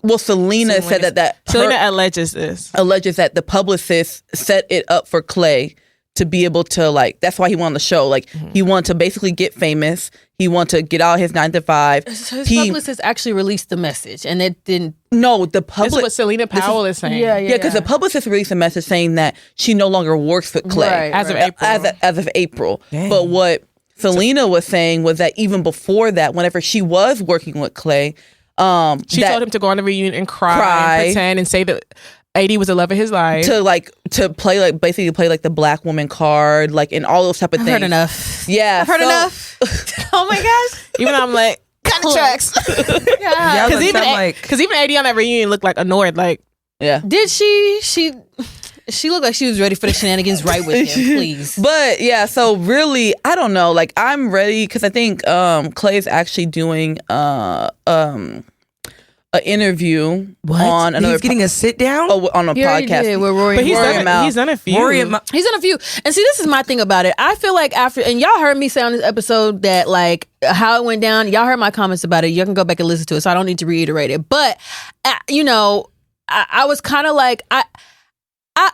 Well, Selena said that Selena alleges this. alleges that the publicist set it up for Clay to be able to like. That's why he went on the show. Like he wanted to basically get famous. He wanted to get out his 9-to-5. So his publicist actually released the message, and it didn't. No, the This public. is what Selena Powell is saying. Yeah, because the publicist released a message saying that she no longer works with Clay Right, As of April. as of April. Dang. But what Selena was saying was that even before that, whenever she was working with Clay, She told him to go on the reunion and cry. And pretend and say that AD was the love of his life. to play like basically play like the black woman card, like and all those type of I've things. heard enough. Yeah, I've heard so- enough. Oh my gosh. Even though I'm like, cut the tracks. Yeah, Because like, even AD on that reunion looked like annoyed. Like, Yeah. Did she looked like she was ready for the shenanigans right with him, please. But yeah, so really, I don't know. Like I'm ready because I think Clay's actually doing an interview what? on another He's getting a sit down? on a He already podcast. did with Rory. but he's Rory done, Mal. he's done a few. Rory, He's in a few. And see, this is my thing about it. I feel like after, and y'all heard me say on this episode that like how it went down. Y'all heard my comments about it. You can go back and listen to it. So I don't need to reiterate it. But, you know, I was kind of like, I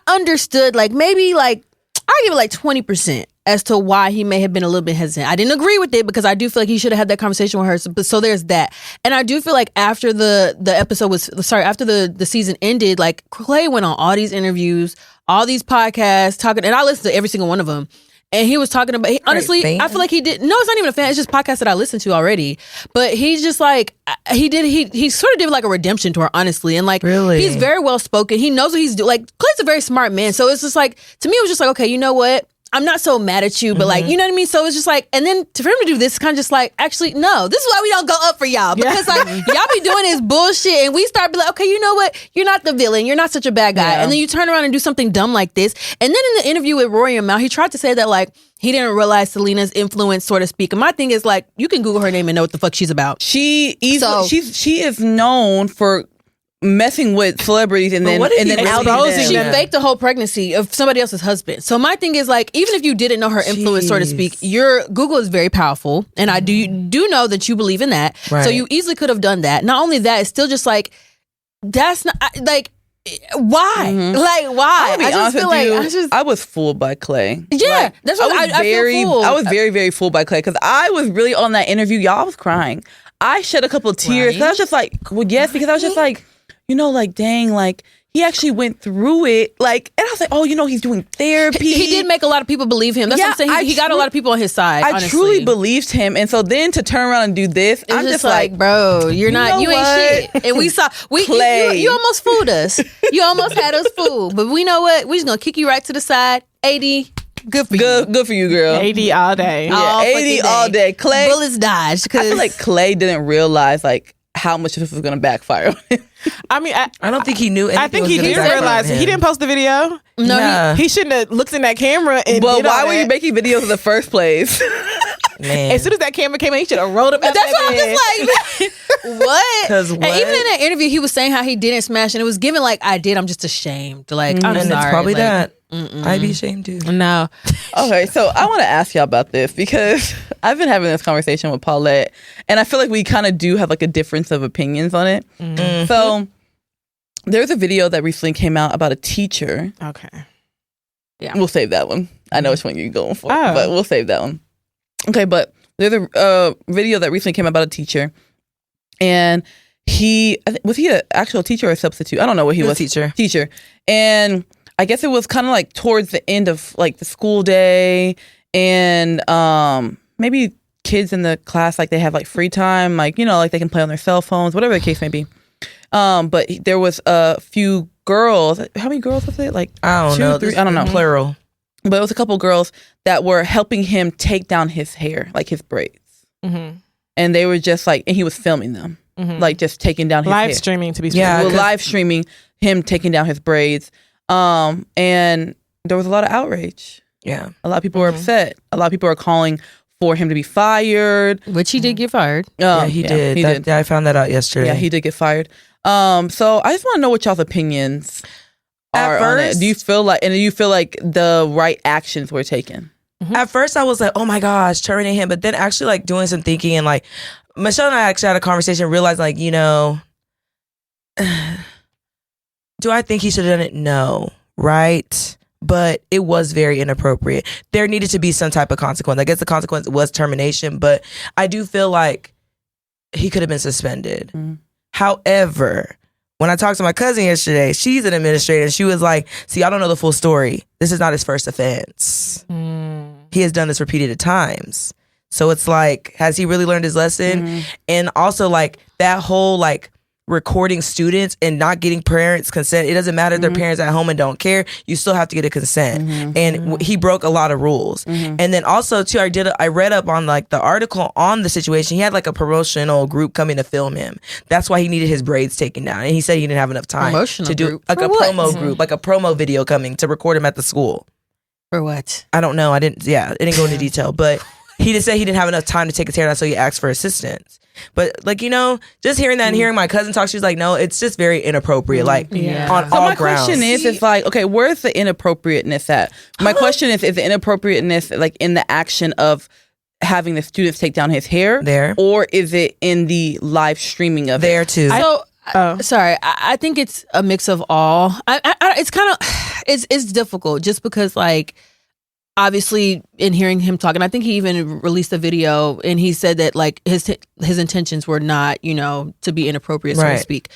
understood like maybe like, I'll give it like 20% as to why he may have been a little bit hesitant. I didn't agree with it because I do feel like he should have had that conversation with her. So there's that. And I do feel like after the episode after the season ended, like Clay went on all these interviews, all these podcasts, talking, and I listened to every single one of them. And he was talking about, honestly, fan? I feel like he did. No, it's not even a fan. It's just podcasts that I listened to already. But he's just like, he sort of did like a redemption tour, honestly. And like, Really? he's very well spoken. He knows what he's doing. Like, Clay's a very smart man. So it's just like, to me, it was just like, okay, you know what? I'm not so mad at you, but like, you know what I mean? So it's just like, and then for him to do this, it's kind of just like, actually, no, this is why we don't go up for y'all. Because like, y'all be doing this bullshit and we start be like, okay, you know what? You're not the villain. You're not such a bad guy. Yeah. And then you turn around and do something dumb like this. And then in the interview with Rory and Mal, he tried to say that like, he didn't realize Selena's influence, so to speak. And my thing is like, you can Google her name and know what the fuck she's about. She So- is known for messing with celebrities and then what if he really outing them. She Yeah. faked the whole pregnancy of somebody else's husband. So my thing is like, even if you didn't know her influence, so to speak, your Google is very powerful, and I do know that you believe in that. Right. So you easily could have done that. Not only that, it's still just like that's not like why? Like why? I'll be I just honest feel with like you, I was fooled by Clay. yeah, that's what I feel fooled. I was very, very fooled by Clay because I was really on that interview. Y'all, I was crying. I shed a couple of tears. 'Cause I was just like, well, yes, because I was just like, you know, like, dang, like, he actually went through it. Like, and I was like, oh, you know, he's doing therapy. He did make a lot of people believe him. That's what I'm saying. He got a lot of people on his side. I honestly. truly believed him. And so then to turn around and do this, It's I'm just like, bro, you're not, you ain't shit. And we saw, Clay. you almost fooled us. You almost had us fooled. But we know what? We're just going to kick you right to the side. 80, good for you. good for you, girl. 80 all day. Yeah, All 80 fucking all day. Clay, Bullets dodged. I feel like Clay didn't realize, like, how much this was going to backfire on him. I mean, I don't think he knew anything I think was he gonna did backfire on realize him. he didn't post the video. No, Yeah. He shouldn't have looked in that camera and But did all why were you that. making videos in the first place? Man. As soon as that camera came in, he should have rolled up. That's what I'm just like, what? 'Cause And what? even in that interview, he was saying how he didn't smash, and it was given like, I did. I'm just ashamed. Like, I'm and sorry. it's probably like, that. I'd be ashamed too. No. Okay, so I want to ask y'all about this because I've been having this conversation with Paulette, and I feel like we kind of do have like a difference of opinions on it. So there's a video that recently came out about a teacher. Okay. We'll save that one. I know which one you're going for, Oh. but we'll save that one. Okay, but there's a video that recently came out about a teacher, and was he an actual teacher or a substitute? I don't know what he was. Teacher. And I guess it was kind of like towards the end of like the school day, and maybe kids in the class, like they have like free time, like, you know, like they can play on their cell phones, whatever the case may be. But there was a few girls. How many girls was it? Like I don't 2, know. 3, I don't know. Plural. But it was a couple girls that were helping him take down his hair, like his braids. And they were just like, and he was filming them, like just taking down his Live hair. streaming to be Yeah, Well, 'cause- live streaming him taking down his braids. And there was a lot of outrage. Yeah. A lot of people were upset. A lot of people are calling for him to be fired. Which he did get fired. Yeah, he did. He did. I found that out yesterday. Yeah, he did get fired. So I just want to know what y'all's opinions are on it. first- Do you feel like the right actions were taken? At first, I was like, "Oh my gosh, terminate him," but then actually, like, doing some thinking and like, Michelle and I actually had a conversation, realized, like, you know, do I think he should have done it? No, right? But it was very inappropriate. There needed to be some type of consequence. I guess the consequence was termination, but I do feel like he could have been suspended. However, when I talked to my cousin yesterday, she's an administrator, and she was like, see, I don't know the full story. This is not his first offense. He has done this repeated times. So it's like, has he really learned his lesson? And also, like, that whole, like, recording students and not getting parents' consent. It doesn't matter if their parents at home and don't care. You still have to get a consent. And he broke a lot of rules. And then also, too, I read up on, like, the article on the situation. He had, like, a promotional group coming to film him. That's why he needed his braids taken down. And he said he didn't have enough time Promotional to do group? like For a what? promo group, like a promo video coming to record him at the school. For what? I don't know. It didn't go into detail, but he just said he didn't have enough time to take his hair down, so he asked for assistance. But, like, you know, just hearing that and hearing my cousin talk, she's like, no, it's just very inappropriate, like, on So all my grounds. question is, it's like, okay, where's the inappropriateness at? My question is the inappropriateness like in the action of having the students take down his hair There. or is it in the live streaming of there it? too. Sorry, I think it's a mix of all. It's kind of it's difficult just because, like, obviously in hearing him talk, and I think he even released a video and he said that, like, his intentions were not, you know, to be inappropriate, so to Right. speak.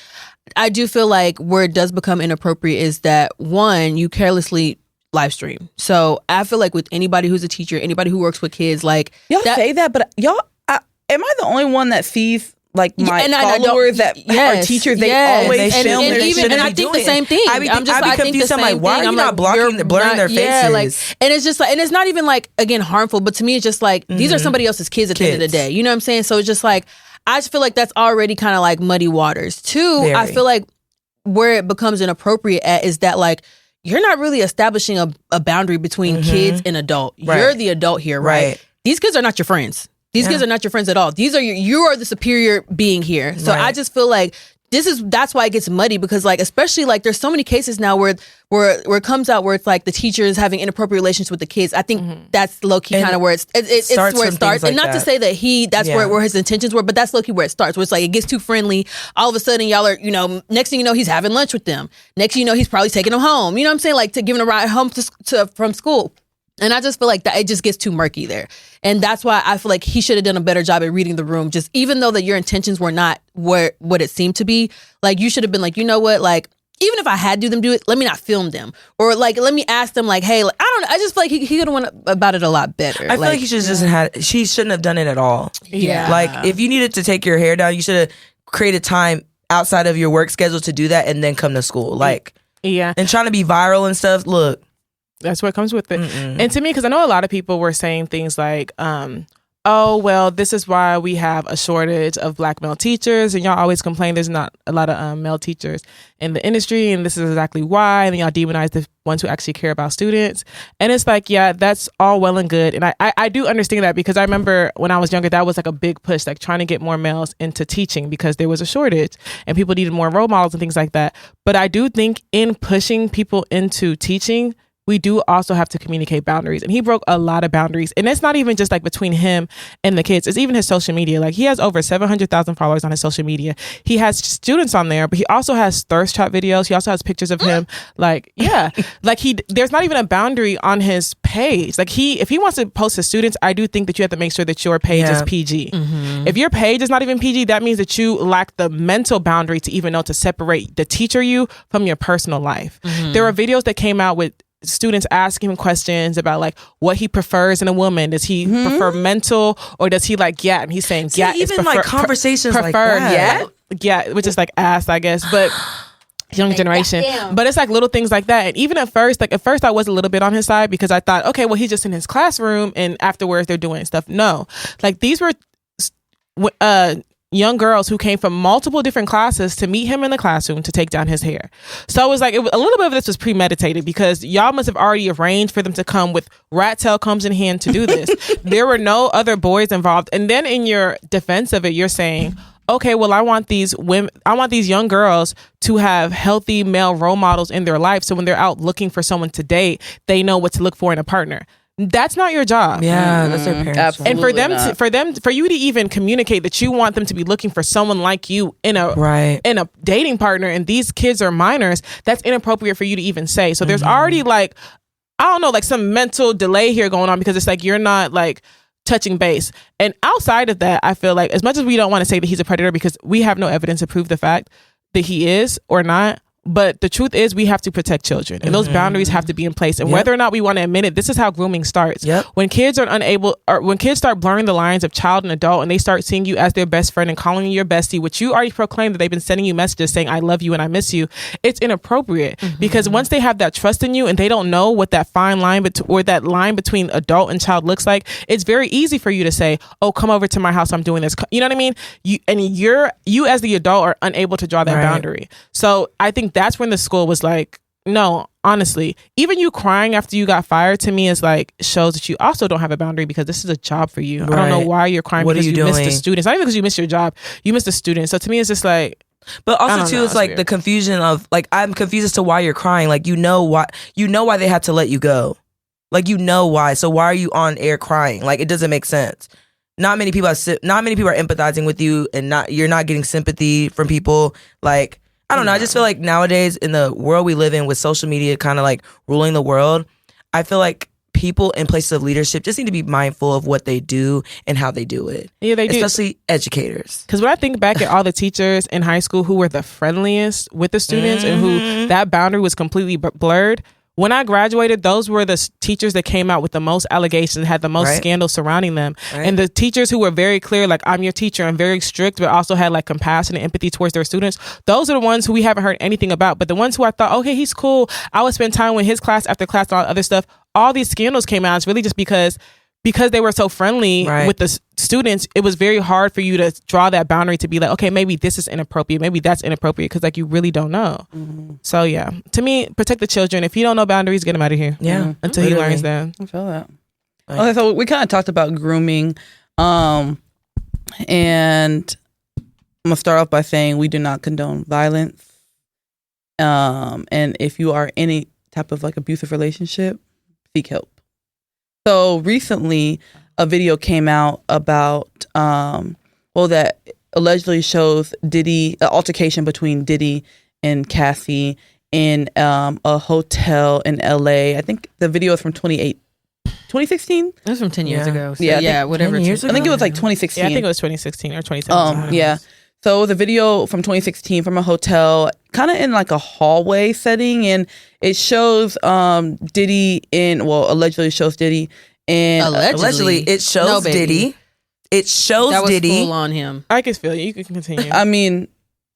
I do feel like where it does become inappropriate is that, one, you carelessly live stream. So I feel like with anybody who's a teacher, anybody who works with kids, like, Y'all that- say that, but am I the only one that sees like my and I don't- followers that are teachers? They always They film shouldn't. their They shit. shouldn't and I be think the doing same it. thing. I be I think confused. the I'm like, same why thing. are you I'm not like, blocking, you're blurring their not- Yeah, like, faces? and it's just like, and it's not even like, again, harmful, but to me, it's just like, these are somebody else's kids at the end of the Kids. day. You know what I'm saying? So it's just like, I just feel like that's already kind of like muddy waters. Two, I Very. feel like where it becomes inappropriate at is that, like, you're not really establishing a boundary between kids and adult. Right. You're the adult here, right? Right. These kids are not your friends. These kids are not your friends at all. You are the superior being here. So Right. I just feel like that's why it gets muddy, because like, especially like there's so many cases now where it comes out where it's like the teacher is having inappropriate relations with the kids. I think that's low key kind of where it's where it starts. And not to say that that's where his intentions were, but that's low key where it starts. Where it's like it gets too friendly. All of a sudden, y'all are, next thing you know, he's having lunch with them. Next thing you know, he's probably taking them home. You know what I'm saying? Like to giving a ride home from school. And I just feel like that it just gets too murky there. And that's why I feel like he should have done a better job at reading the room. Just even though that your intentions were not what it seemed to be, like you should have been like, you know what, like even if I had them do it, let me not film them. Or like let me ask them like, hey, like, I don't know. I just feel like he could have went about it a lot better. I feel like he should have she shouldn't have done it at all. Yeah. Like if you needed to take your hair down, you should have created time outside of your work schedule to do that and then come to school. Like and trying to be viral and stuff, look. That's what comes with it. And to me, because I know a lot of people were saying things like, oh, well, this is why we have a shortage of black male teachers. And y'all always complain there's not a lot of male teachers in the industry. And this is exactly why. And then y'all demonize the ones who actually care about students. And it's like, yeah, that's all well and good. And I do understand that, because I remember when I was younger, that was like a big push, like trying to get more males into teaching because there was a shortage and people needed more role models and things like that. But I do think in pushing people into teaching, we do also have to communicate boundaries. And he broke a lot of boundaries. And it's not even just like between him and the kids. It's even his social media. Like he has over 700,000 followers on his social media. He has students on there, but he also has thirst trap videos. He also has pictures of him. Like, like there's not even a boundary on his page. Like if he wants to post his students, I do think that you have to make sure that your page is PG. If your page is not even PG, that means that you lack the mental boundary to even know to separate the teacher you from your personal life. There were videos that came out with students asking him questions about like what he prefers in a woman. Does he prefer mental, or does he like and he's saying even like conversations preferred, like that. which is like ass, I guess, but young generation. But it's like little things like that. And even at first I was a little bit on his side, because I thought, okay, well, he's just in his classroom and afterwards they're doing stuff. No, like these were young girls who came from multiple different classes to meet him in the classroom to take down his hair. So it was like a little bit of this was premeditated, because y'all must have already arranged for them to come with rat tail combs in hand to do this. There were no other boys involved. And then in your defense of it, you're saying, okay, well, I want these young girls to have healthy male role models in their life, so when they're out looking for someone to date, they know what to look for in a partner. That's not your job. Yeah, that's their parents. Absolutely. And for you to even communicate that you want them to be looking for someone like you in a dating partner, and these kids are minors, that's inappropriate for you to even say. So there's already like, I don't know, like some mental delay here going on, because it's like you're not like touching base. And outside of that, I feel like as much as we don't want to say that he's a predator, because we have no evidence to prove the fact that he is or not, but the truth is we have to protect children, and those boundaries have to be in place. And whether or not we want to admit it, this is how grooming starts. When kids are unable, or when kids start blurring the lines of child and adult, and they start seeing you as their best friend and calling you your bestie, which you already proclaimed that they've been sending you messages saying, I love you and I miss you, it's inappropriate. Because once they have that trust in you and they don't know what that fine line or that line between adult and child looks like, it's very easy for you to say, oh, come over to my house, I'm doing this. You know what I mean? You as the adult are unable to draw that boundary. So I think that's when the school was like, no, honestly, even you crying after you got fired, to me is like, shows that you also don't have a boundary, because this is a job for you. I don't know why you're crying, because you missed the students. Not even because you missed your job, you missed the students. So to me, it's just like, but also too, it's like weird. The confusion of like, I'm confused as to why you're crying. Like, you know why they had to let you go. Like, you know why. So why are you on air crying? Like, it doesn't make sense. Not many people are empathizing with you, and you're not getting sympathy from people. Like, I don't know. I just feel like nowadays, in the world we live in, with social media kind of like ruling the world, I feel like people in places of leadership just need to be mindful of what they do and how they do it. Yeah, they do. Especially educators. Because when I think back at all the teachers in high school who were the friendliest with the students and who that boundary was completely blurred, when I graduated, those were the teachers that came out with the most allegations, had the most scandal surrounding them. And the teachers who were very clear, like, I'm your teacher, I'm very strict, but also had like compassion and empathy towards their students, those are the ones who we haven't heard anything about. But the ones who I thought, okay, he's cool, I would spend time with his class after class and all other stuff, all these scandals came out. It's really just because they were so friendly with the students, it was very hard for you to draw that boundary to be like, okay, maybe this is inappropriate, maybe that's inappropriate, because like you really don't know. So yeah, to me, protect the children. If you don't know boundaries, get him out of here. Until he learns them. I feel that. Okay, so we kind of talked about grooming, and gonna start off by saying we do not condone violence. And if you are in any type of like abusive relationship, seek help. So recently, a video came out about that allegedly shows Diddy, an altercation between Diddy and Cassie in a hotel in LA. I think the video is from 2016. It was from 10 years ago. So Yeah, whatever. 10 years I think it was like 2016. Yeah, I think it was 2016 or 2017. Yeah. So it was a video from 2016 from a hotel, kind of in like a hallway setting, and it shows Diddy allegedly shows Diddy in Allegedly, it shows No, baby. Diddy. It shows That was Diddy. full on him. I can feel you. You can continue. I mean,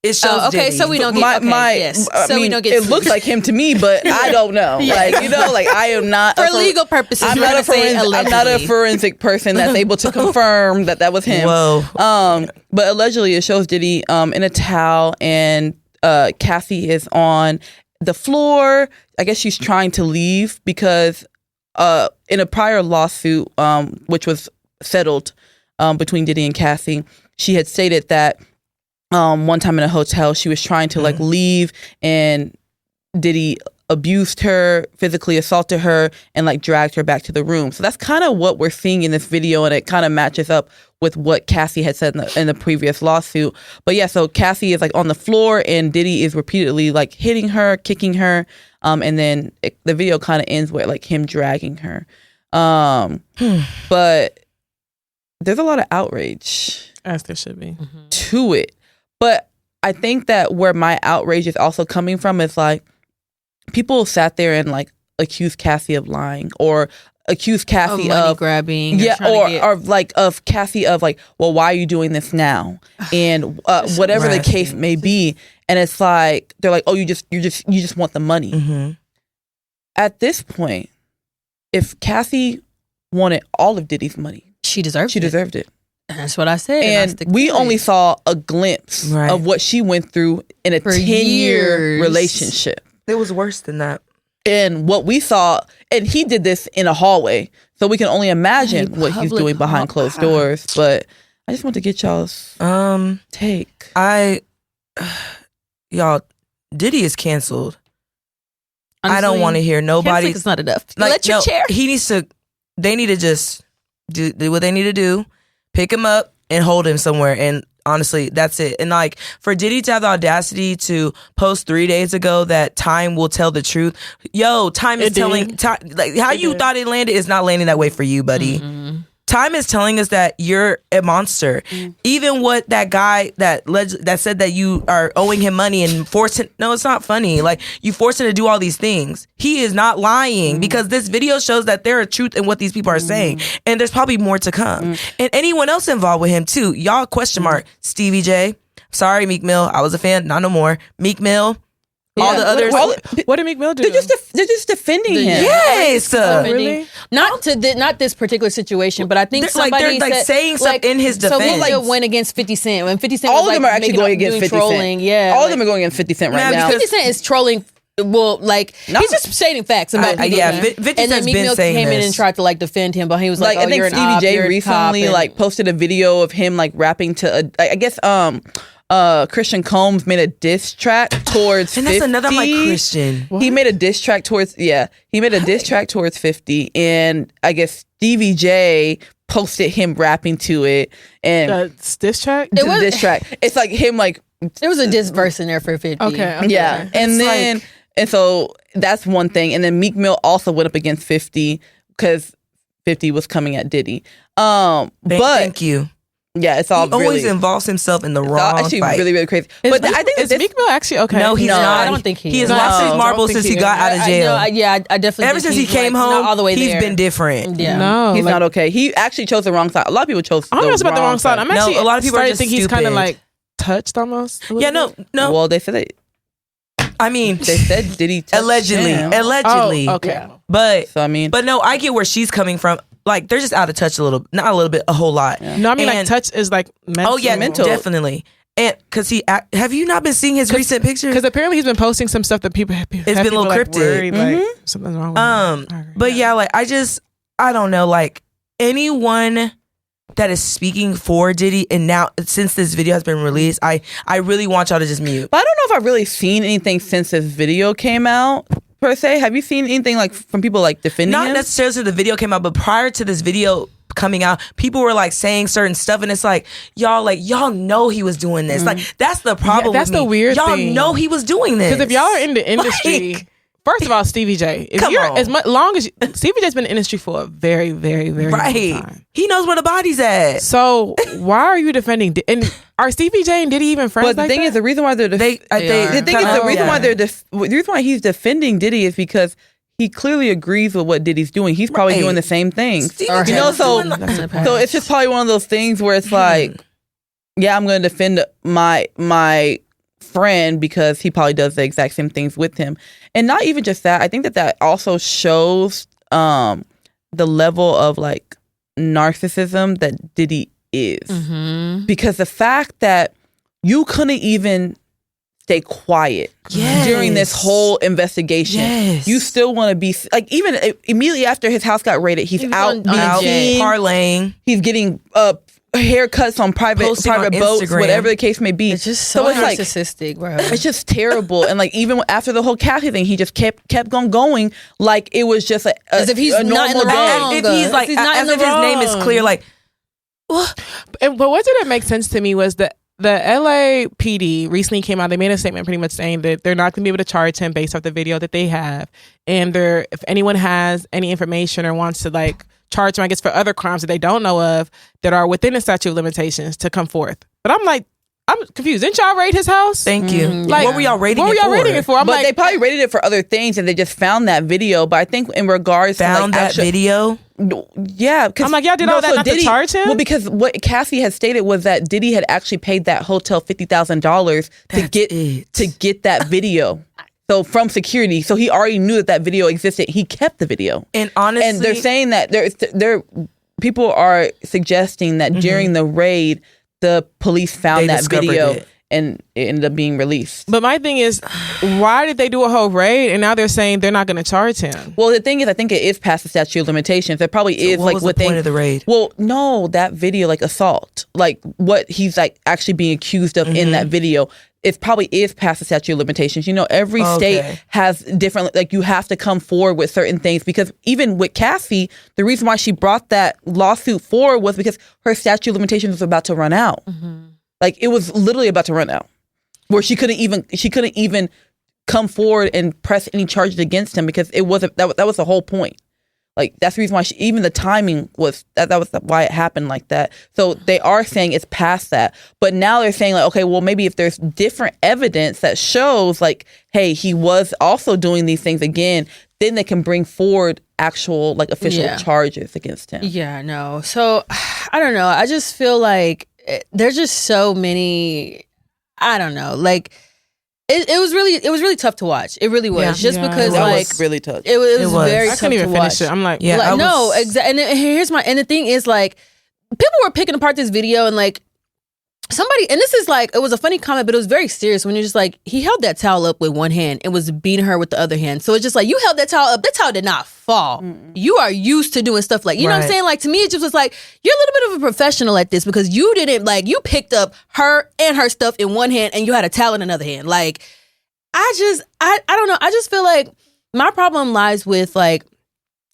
It shows okay, Diddy. so we don't get yes. I So we mean, don't get it looks like him to me, but I don't know. Like, I am not for legal purposes. I'm we're not gonna a say forensic. I'm not a allegedly. forensic person that's able to confirm that was him. Whoa. But allegedly, it shows Diddy in a towel, and Cassie is on the floor. I guess she's trying to leave because in a prior lawsuit, which was settled between Diddy and Cassie, she had stated that one time in a hotel she was trying to like leave, and Diddy abused her, physically assaulted her, and like dragged her back to the room. So that's kind of what we're seeing in this video, and it kind of matches up with what Cassie had said in the previous lawsuit. But yeah, so Cassie is like on the floor, and Diddy is repeatedly like hitting her, kicking her, and then the video kind of ends with like him dragging her. But there's a lot of outrage As there should be. to it. But I think that where my outrage is also coming from is like people sat there and like accused Cassie of lying, or accused Cassie money of grabbing. or like of Cassie of like, well, why are you doing this now? And whatever the case may be. And it's like they're like, oh, you just want the money. Mm-hmm. At this point, if Cassie wanted all of Diddy's money, she deserved it. That's what I said. And we only saw a glimpse of what she went through in a 10-year relationship. It was worse than that. And what we saw, and he did this in a hallway, so we can only imagine what he's doing behind closed doors. But I just want to get y'all's take. Y'all, Diddy is canceled. Honestly, I don't want to hear nobody. It's not enough. Like, Let your chair. He needs to. They need to just do what they need to do. Pick him up and hold him somewhere. And honestly, that's it. And like for Diddy to have the audacity to post 3 days ago that time will tell the truth. Yo, time is telling. Like how you thought it landed is not landing that way for you, buddy. Mm-hmm. Time is telling us that you're a monster. Even what that guy that said that you are owing him money and forced him. No, it's not funny. Like you forced him to do all these things. He is not lying because this video shows that there is truth in what these people are saying, and there's probably more to come. And anyone else involved with him too. Y'all question mark Stevie J. Sorry, Meek Mill. I was a fan. Not no more. Meek Mill. All the others. What did Meek Mill do? They're just defending him. Yes. Really? Not this particular situation, but I think somebody they're said, saying stuff in his defense. So Meek Mill went against 50 Cent. When 50 Cent All was of them like are actually making going up, against doing 50 trolling. Cent. Yeah, all of them are going against 50 Cent right now. 50 Cent is trolling. Well, like he's just stating facts about people. Yeah, 50 and then Cent's Meek been Mill saying came in this. and tried to like defend him, but he was like, I think you're an Stevie op, J you're a recently cop, like posted a video of him like rapping to I guess Christian Combs made a diss track towards And 50. that's another like Christian. He made a diss track towards 50, and I guess Stevie J posted him rapping to it, and diss track? to the diss track. It's like him like there was a diss verse in there for 50. Okay. yeah, and then and so that's one thing, and then Meek Mill also went up against 50 because 50 was coming at Diddy. But Thank you. yeah, it's all He always really involves himself in the it's all wrong actually fight. really crazy. But I think is Meek Mill actually okay? No, he's No, not. I don't think he He has is. lost No. his marbles Don't since think he he got is. out of jail. I definitely. Ever think since he he's, came like, home, not all the way he's there. been different. Yeah. No, he's like, not okay. He actually chose the wrong side. A lot of people chose. I don't know it's about the wrong side. I'm actually No, a lot of people are starting just to think he's kind of stupid. like touched almost. a little Yeah, bit. no. Well, they said I mean, they said Diddy touched allegedly. him. Allegedly. Oh, okay. But So I mean, but no, I get where she's coming from. Like they're just out of touch a little, not a little bit, a whole lot. No, I mean like And- touch is like mental. Oh yeah, mental. definitely. And because have you not been seeing his recent pictures? Because apparently he's been posting some stuff that people have been a little cryptic. Worried, like something's wrong with him. But yeah, like I don't know, like anyone that is speaking for Diddy, and now since this video has been released, I really want y'all to just mute. But I don't know if I've really seen anything since this video came out, per se. Have you seen anything like from people like defending Not him? necessarily since the video came out, but prior to this video coming out, people were like saying certain stuff, and it's like y'all know he was doing this. Like that's the problem. That's with the me. weird y'all thing. know he was doing this. Because if y'all are in the industry, Like, first of all, Stevie J. If Come you're on. as long as Stevie J's been in the industry for a very, very, very long time. he knows where the body's at. So why are you defending? And are Stevie J and Diddy even friends? But the like thing that? is, the reason why they're are. the thing is the reason why the reason why he's defending Diddy is because he clearly agrees with what Diddy's doing. He's probably Right. doing the same things. Stevie You J know, was so doing like- That's in the past. so it's just probably one of those things where it's like, yeah, I'm going to defend my friend because he probably does the exact same things with him. And not even just that, I think that also shows the level of like narcissism that Diddy is. Because the fact that you couldn't even stay quiet during this whole investigation. Yes. You still want to be like, even immediately after his house got raided, he's He was out on being out seen. parlaying. He's getting haircuts on private Posting on boats, Instagram. whatever the case may be. It's just so it's like, narcissistic, bro. it's just terrible. And like even after the whole Cassie thing, he just kept on going like it was just As if he's a not in normal the day. wrong. If he's like, He's not as in the if his name is wrong. clear, like, But what didn't make sense to me was that the LAPD recently came out. They made a statement pretty much saying that they're not going to be able to charge him based off the video that they have. And if anyone has any information or wants to like charge him, I guess, for other crimes that they don't know of that are within the statute of limitations to come forth. But I'm confused. Didn't y'all raid his house? thank you. Like, what were y'all rating What were it y'all for? rating it for? I'm But like, they probably rated it for other things and they just found that video. But I think in regards Found to like that video. yeah, I'm like, y'all did all that not to charge him? Well, because what Cassie had stated was that Diddy had actually paid that hotel $50,000 to get that video. So from security, so he already knew that video existed. He kept the video, And honestly, and they're saying that people are suggesting that during the raid, the police found They that discovered video. it. And it ended up being released. but my thing is, why did they do a whole raid and now they're saying they're not going to charge him? Well, the thing is, I think it is past the statute of limitations. It probably is what like was what the point they. of the raid? Well, no, that video, like assault, like what he's like actually being accused of in that video. It probably is past the statute of limitations. You know, every state has different, like you have to come forward with certain things because even with Cassie, the reason why she brought that lawsuit forward was because her statute of limitations was about to run out. Like it was literally about to run out, where she couldn't even come forward and press any charges against him because it wasn't that was the whole point. Like that's the reason why even the timing was that was why it happened like that. So they are saying it's past that, but now they're saying like, okay, well maybe if there's different evidence that shows like, hey, he was also doing these things again, then they can bring forward actual like official charges against him. Yeah, no. So I don't know. I just feel like there's just so many. I don't know. Like it was really tough to watch. It really was just because that like was really tough. it was very I tough couldn't even to finish watch. it. I'm like, Yeah, Like, I was- no, exactly. And the thing is, like, people were picking apart this video and like somebody, and this is like, it was a funny comment, but it was very serious when you're just like, he held that towel up with one hand and was beating her with the other hand. So it's just like, you held that towel up. That towel did not fall. You are used to doing stuff like, you know what I'm Right. saying? Like, to me, it just was like, you're a little bit of a professional at this because you didn't, like, you picked up her and her stuff in one hand and you had a towel in another hand. Like, I don't know. I just feel like my problem lies with like,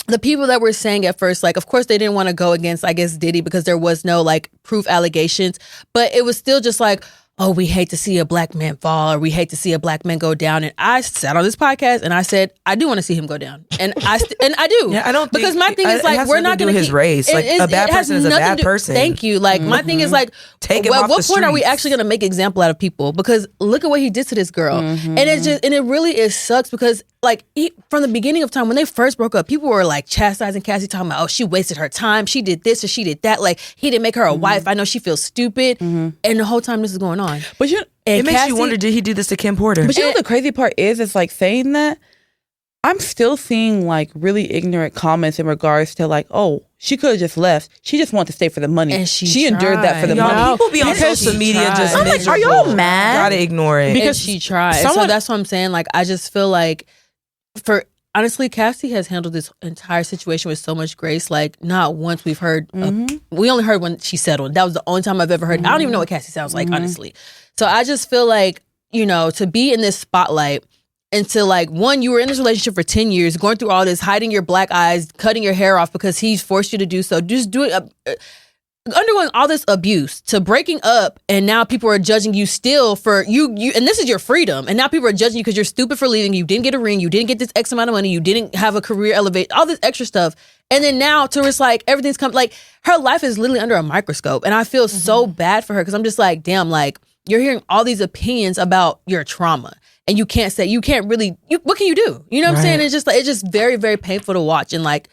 the people that were saying at first, like, of course they didn't want to go against, I guess, Diddy because there was no like proof allegations, but it was still just like, oh, we hate to see a black man fall or we hate to see a black man go down. And I sat on this podcast and I said, I do want to see him go down. And I do. Yeah, I don't think- because my thing is it like, has we're nothing not to do going with his race. Like, a bad person is a bad person. Thank you. Like, my thing is like, Take him at off what the point are we streets. actually going to make example out of people? Because look at what he did to this girl. And it really sucks because like from the beginning of time when they first broke up, people were like chastising Cassie, talking about, oh, she wasted her time. She did this or she did that. Like he didn't make her a wife. I know she feels stupid. And the whole time this is going on. But It makes you wonder, did he do this to Kim Porter? But you know what the crazy part is? It's like saying that I'm still seeing like really ignorant comments in regards to like, oh, she could have just left. She just wanted to stay for the money. And she endured that for the Y'all, money. people be on Because social she media tried. just I'm like, miserable. are y'all mad? Gotta ignore it. Because Because she tried. someone- So that's what I'm saying. Like, I just feel like for honestly, Cassie has handled this entire situation with so much grace. Like, not once we've heard. We only heard when she settled. That was the only time I've ever heard. I don't even know what Cassie sounds like, honestly. So I just feel like, you know, to be in this spotlight and to like, one, you were in this relationship for 10 years, going through all this, hiding your black eyes, cutting your hair off because he's forced you to do so. Just doing, undergoing all this abuse, to breaking up, and now people are judging you still for you, and this is your freedom, and now people are judging you because you're stupid for leaving. You didn't get a ring, you didn't get this X amount of money, you didn't have a career elevate, all this extra stuff, and then now to it's like everything's come, like her life is literally under a microscope, and I feel so bad for her because I'm just like, damn, like you're hearing all these opinions about your trauma, and you can't say, you can't really, what can you do? You know what I'm saying? It's just like, it's just very, very painful to watch, and like,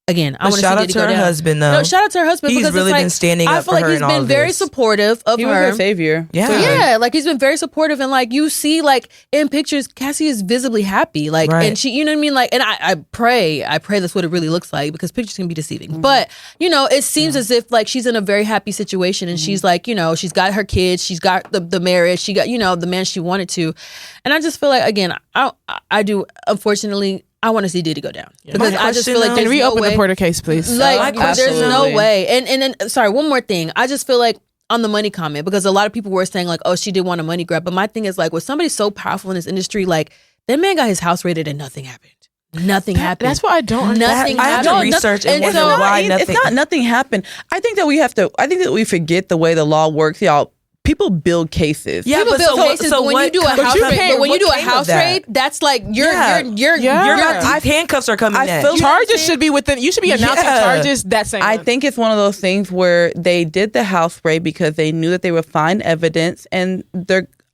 again, I want to shout out to her husband, though. No, shout out to her husband. He's because really it's like, been standing up for her. I feel like he's been very supportive of He her. was her savior. Yeah, like he's been very supportive, and like you see, like in pictures, Cassie is visibly happy, like, and she, you know what I mean, like, and I pray that's what it really looks like, because pictures can be deceiving. But you know, it seems as if like she's in a very happy situation, and she's like, you know, she's got her kids, she's got the marriage, she got, you know, the man she wanted to, and I just feel like, again, I do, unfortunately, I want to see Diddy go down, because I just feel like there's reopen no way. the Porter case, please. Like, there's no way. And then, sorry, one more thing. I just feel like on the money comment, because a lot of people were saying like, oh, she did want a money grab. But my thing is like, with somebody so powerful in this industry, like that man got his house raided and nothing happened. Nothing happened. That's what I don't understand. Nothing I have happened. to research and wonder so, why nothing. It's not nothing happened. I think that we forget the way the law works, y'all. People build cases. Yeah, people build cases, but when you do a house raid, but when you do a house raid, that's like you're handcuffs are coming next. Charges should be within. You should be announcing charges that same. I think it's one of those things where they did the house raid because they knew that they would find evidence, and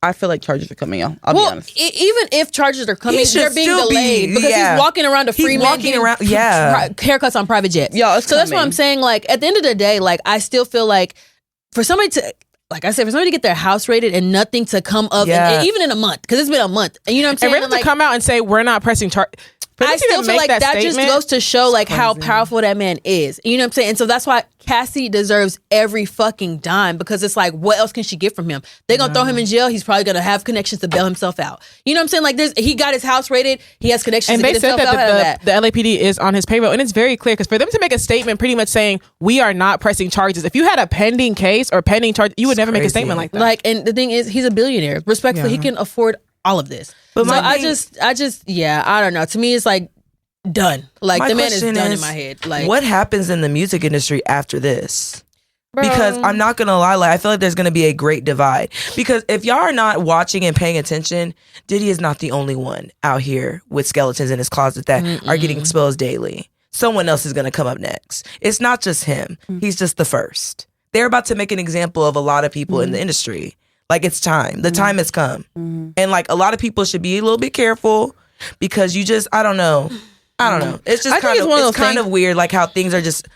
I feel like charges are coming out. I'll be honest. Even if charges are coming, they're being delayed because he's walking around a free man getting haircuts on private jets. So that's what I'm saying. Like at the end of the day, like I still feel like for somebody to, like I said, for somebody to get their house raided and nothing to come up, and even in a month, because it's been a month, and you know what I'm saying, and for them to come out and say we're not pressing charges. I still feel like that just goes to show like how powerful that man is. You know what I'm saying? And so that's why Cassie deserves every fucking dime, because it's like, what else can she get from him? They're going to throw him in jail. He's probably going to have connections to bail himself out. You know what I'm saying? Like he got his house raided. He has connections to get himself out of that. The LAPD is on his payroll, and it's very clear, because for them to make a statement pretty much saying we are not pressing charges, if you had a pending case or pending charge, you would never make a statement like that. Like, and the thing is, he's a billionaire. Respectfully, he can afford all of this. But so I don't know. To me, it's like, done. Like the man is done in my head. Like, what happens in the music industry after this? Bro. Because I'm not gonna lie, like I feel like there's gonna be a great divide. Because if y'all are not watching and paying attention, Diddy is not the only one out here with skeletons in his closet that are getting exposed daily. Someone else is gonna come up next. It's not just him. He's just the first. They're about to make an example of a lot of people in the industry. Like, it's time. The time has come. And like a lot of people should be a little bit careful, because you just, I don't know. It's just kind of weird, like how things are just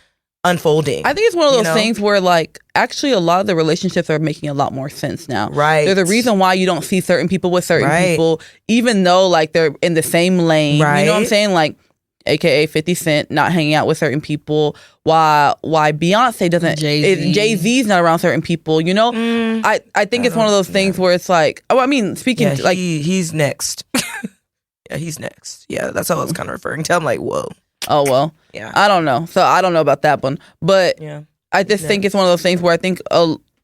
unfolding. I think it's one of those things where, like, actually a lot of the relationships are making a lot more sense now. Right. There's a reason why you don't see certain people with certain people, even though, like, they're in the same lane. Right. You know what I'm saying? Like, AKA 50 Cent not hanging out with certain people. Why Beyonce doesn't, Jay-Z's not around certain people, you know? I think it's one of those things where it's like, speaking like he's next. Yeah, he's next. Yeah, that's how I was kind of referring to. I'm like, whoa. Oh, well. Yeah. I don't know. So I don't know about that one. But I just think it's one of those things where I think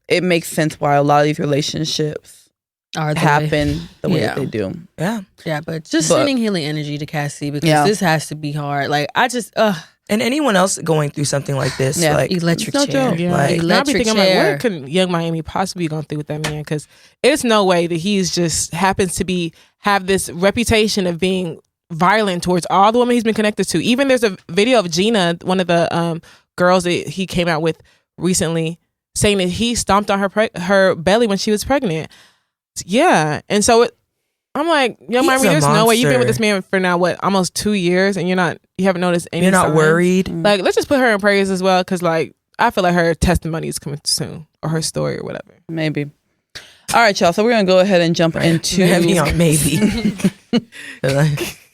it makes sense why a lot of these relationships happen the way that they do. Yeah. Yeah, but sending healing energy to Cassie, because this has to be hard. Like, I just, and anyone else going through something like this, like electric no chair. joke. Yeah. Like, Electric chair. Like, what could Young Miami possibly gone through with that man? Because it's no way that he's just happens to have this reputation of being violent towards all the women he's been connected to. Even there's a video of Gina, one of the girls that he came out with recently, saying that he stomped on her belly when she was pregnant. Yeah, and so I'm like, Young Miami, there's no way you've been with this man for now almost 2 years, and you haven't noticed any. You're not signs. worried. Like, let's just put her in prayers as well, because like I feel like her testimony is coming soon, or her story or whatever. Maybe. All right, y'all. So we're gonna go ahead and jump into maybe.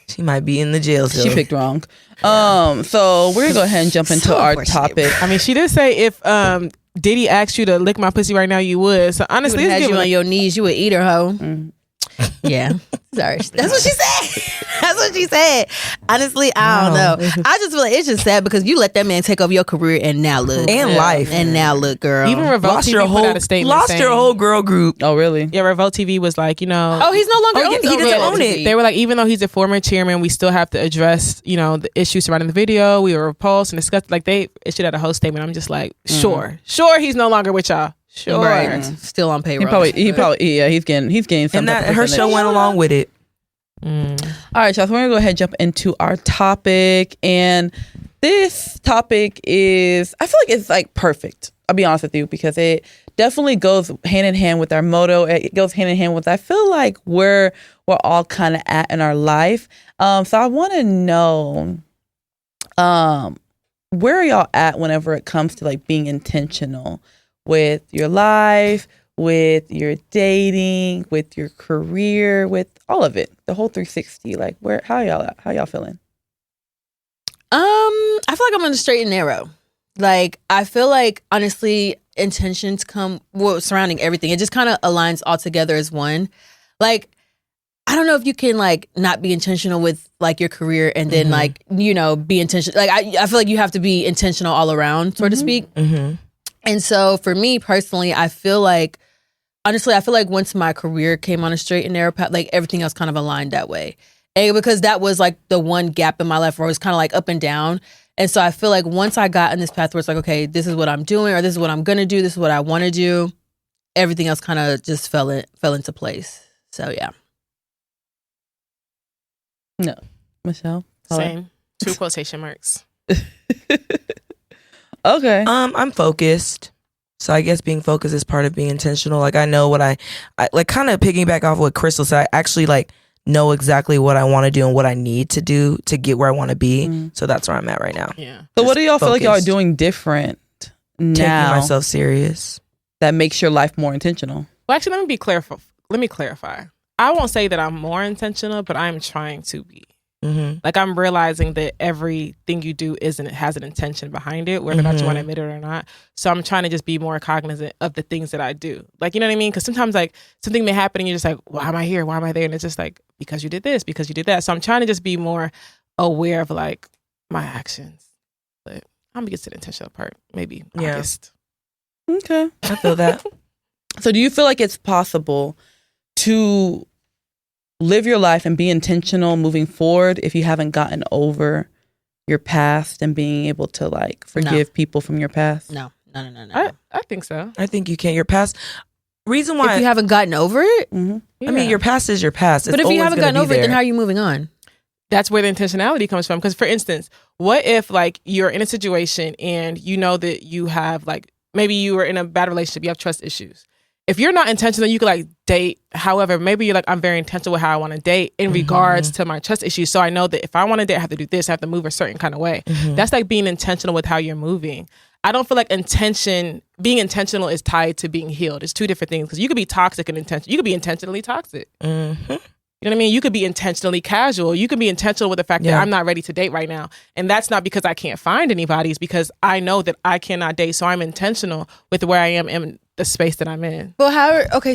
She might be in the jail cell. She picked wrong. So we're gonna go ahead and jump into our topic. I mean, she did say if Diddy asked you to lick my pussy right now, you would. So honestly, had you on your knees, you would eat her hoe. Yeah, sorry, that's what she said. That's what she said. Honestly, I don't know. I just feel like it's just sad because you let that man take over your career and now look. And life. And now look, girl. Even Revolt Lost TV your put whole, out a statement lost saying, your whole girl group. Oh, really? Yeah, Revolt TV was like, you know. Oh, he's no longer Oh, yeah, he doesn't own it. They were like, even though he's a former chairman, we still have to address, you know, the issues surrounding the video. We were repulsed and discussed. Like, they issued out a whole statement. I'm just like, sure he's no longer with y'all. Sure. Right. Still on payroll. He's getting something. And that her show went along with it. All right, y'all. So we're gonna go ahead and jump into our topic, and this topic is, I feel like it's like perfect. I'll be honest with you, because it definitely goes hand in hand with our motto. It goes hand in hand with, I feel like, where we're all kind of at in our life. So I want to know, where are y'all at whenever it comes to like being intentional with your life, with your dating, with your career, with all of it, the whole 360. Like, how y'all feeling? I feel like I'm on the straight and narrow. Like, I feel like, honestly, intentions come surrounding everything. It just kind of aligns all together as one. Like, I don't know if you can like not be intentional with like your career and then like, you know, be intentional. Like, I feel like you have to be intentional all around, so to speak. And so for me personally, I feel like, honestly, once my career came on a straight and narrow path, like everything else kind of aligned that way. And because that was like the one gap in my life where it was kind of like up and down. And so I feel like once I got in this path where it's like, okay, this is what I'm doing, or this is what I'm going to do, this is what I want to do, everything else kind of just fell into place. So yeah. No. Michelle? Paulette? Same. 2 quotation marks. Okay. I'm focused. So I guess being focused is part of being intentional. Like, I know what I like, kind of piggyback off what Crystal said. I actually like know exactly what I want to do and what I need to do to get where I want to be. So that's where I'm at right now. Yeah. So what do y'all feel like y'all are focused. doing different Taking now myself serious. that makes your life more intentional? Well, actually, let me clarify. I won't say that I'm more intentional, but I'm trying to be. Like, I'm realizing that everything you do has an intention behind it, whether or not you want to admit it or not. So I'm trying to just be more cognizant of the things that I do. Like, you know what I mean? Because sometimes like something may happen and you're just like, why am I here? Why am I there? And it's just like, because you did this, because you did that. So I'm trying to just be more aware of like my actions. But I'm gonna get to the intentional part, maybe August. Okay. I feel that. So do you feel like it's possible to live your life and be intentional moving forward if you haven't gotten over your past and being able to like forgive people from your past? No. I think so. I think you can. Your past. Reason why If you haven't gotten over it, I mean, your past is your past. but if you haven't gotten over it, then how are you moving on? That's where the intentionality comes from. Because, for instance, what if like you're in a situation and you know that you have like, maybe you were in a bad relationship, you have trust issues. If you're not intentional, you could like date. However, maybe you're like, I'm very intentional with how I want to date in regards to my trust issues. So I know that if I want to date, I have to do this. I have to move a certain kind of way. That's like being intentional with how you're moving. I don't feel like being intentional is tied to being healed. It's 2 different things, because you could be toxic and intentional. You could be intentionally toxic. You know what I mean? You could be intentionally casual. You could be intentional with the fact that I'm not ready to date right now. And that's not because I can't find anybody. It's because I know that I cannot date. So I'm intentional with where I am in the space that I'm in. But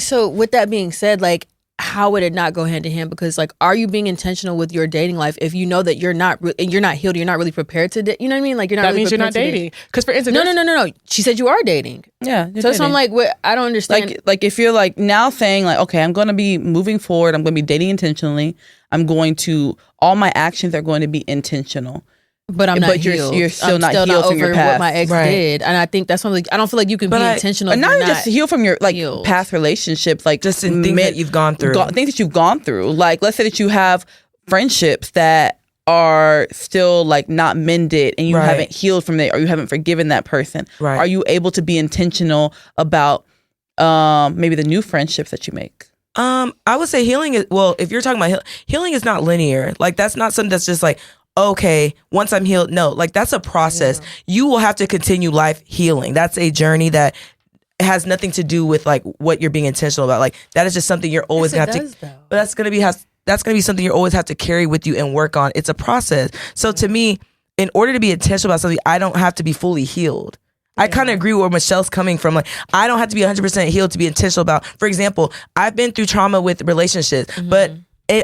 so with that being said, like, how would it not go hand in hand? Because like, are you being intentional with your dating life if you know that you're not healed, you're not really prepared to date? You know what I mean? Like, you're not. That really means you're not prepared to dating. date. Because, for instance, No. She said you are dating. Yeah. So I'm like, I don't understand. Like if you're like now saying like, okay, I'm going to be moving forward. I'm going to be dating intentionally. All my actions are going to be intentional. But I'm not but healed. You're still not healed over from your past. what my ex did, and I think that's something. I don't feel like you can be intentional. But not even just heal from your like healed. past relationships, like just in things that you've gone through. Things that you've gone through. Like, let's say that you have friendships that are still like not mended, and you haven't healed from it, or you haven't forgiven that person. Right. Are you able to be intentional about maybe the new friendships that you make? I would say healing is, well, if you're talking about healing is not linear. Like, that's not something that's just like, okay, once I'm healed. No, like, that's a process. You will have to continue life healing. That's a journey that has nothing to do with like what you're being intentional about. Like, that is just something you're always gonna have to. But that's gonna be something you always have to carry with you and work on. It's a process. So to me, in order to be intentional about something, I don't have to be fully healed. I kind of agree with where Michelle's coming from. Like, I don't have to be 100% healed to be intentional about. For example, I've been through trauma with relationships, but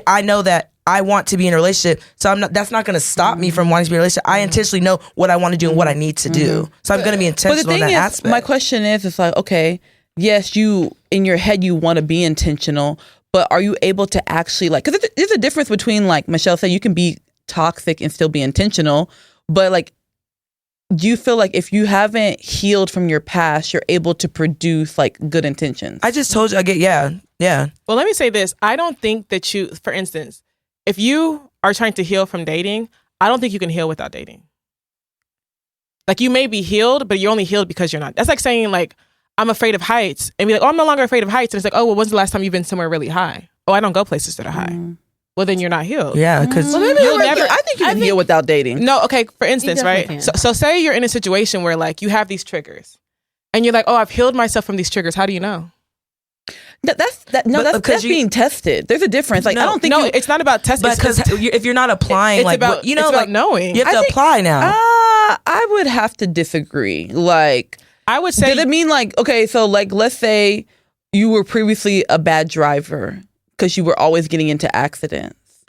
I know that I want to be in a relationship. So that's not going to stop me from wanting to be in a relationship. I intentionally know what I want to do and what I need to do. So I'm going to be intentional in that aspect. My question is, it's like, okay, yes, you, in your head, you want to be intentional, but are you able to actually like, because there's a difference between, like Michelle said, you can be toxic and still be intentional, but like, do you feel like if you haven't healed from your past, you're able to produce like good intentions? I just told you, yeah. Well, let me say this. I don't think that you, for instance, if you are trying to heal from dating, I don't think you can heal without dating. Like, you may be healed, but you're only healed because you're not. That's like saying, like, I'm afraid of heights. And be like, oh, I'm no longer afraid of heights. And it's like, oh, well, when's the last time you've been somewhere really high? Oh, I don't go places that are high. Well, then you're not healed. Yeah, because I think you can heal without dating. No, okay, for instance, right? So say you're in a situation where, like, you have these triggers. And you're like, oh, I've healed myself from these triggers. How do you know? That's being tested. There's a difference. Like, I don't think it's not about testing. Because if you're not applying, it's like, about, you know, it's about like knowing. You have to apply now. I would have to disagree. Like, I would say, does it mean like, okay, so like, let's say you were previously a bad driver because you were always getting into accidents.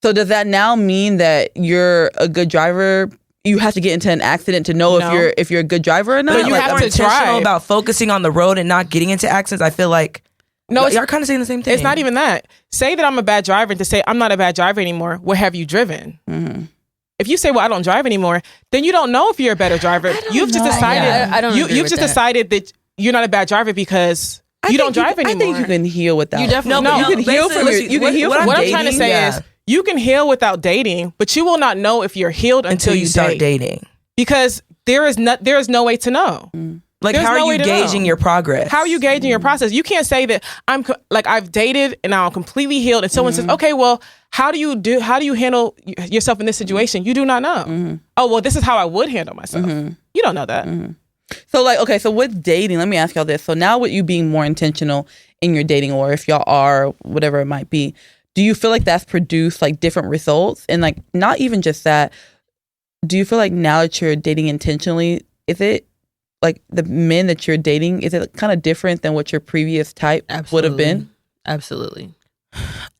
So does that now mean that you're a good driver? You have to get into an accident to know if you're a good driver or not. But you like, have more to intentional drive about focusing on the road and not getting into accidents. I feel like you're kind of saying the same thing. It's not even that. Say that I'm a bad driver, and to say I'm not a bad driver anymore. Where have you driven? Mm-hmm. If you say, well, I don't drive anymore, then you don't know if you're a better driver. You've just decided. I don't. You've just decided that you're not a bad driver because you don't drive anymore. I think you can heal without. You definitely you can heal from you can heal from what dating. I'm trying to say is you can heal without dating, but you will not know if you're healed until you start dating. Because there is no way to know. Like, There's how no are way you to gauging know. your progress? How are you gauging your process? You can't say that I've dated and now I'm completely healed, and someone says, okay, well, how do you handle yourself in this situation? You do not know. Oh, well, this is how I would handle myself. You don't know that. So like, okay, so with dating, let me ask y'all this. So now with you being more intentional in your dating, or if y'all are, whatever it might be, do you feel like that's produced like different results? And like, not even just that, do you feel like now that you're dating intentionally, is it like the men that you're dating, is it kind of different than what your previous type would have been? Absolutely.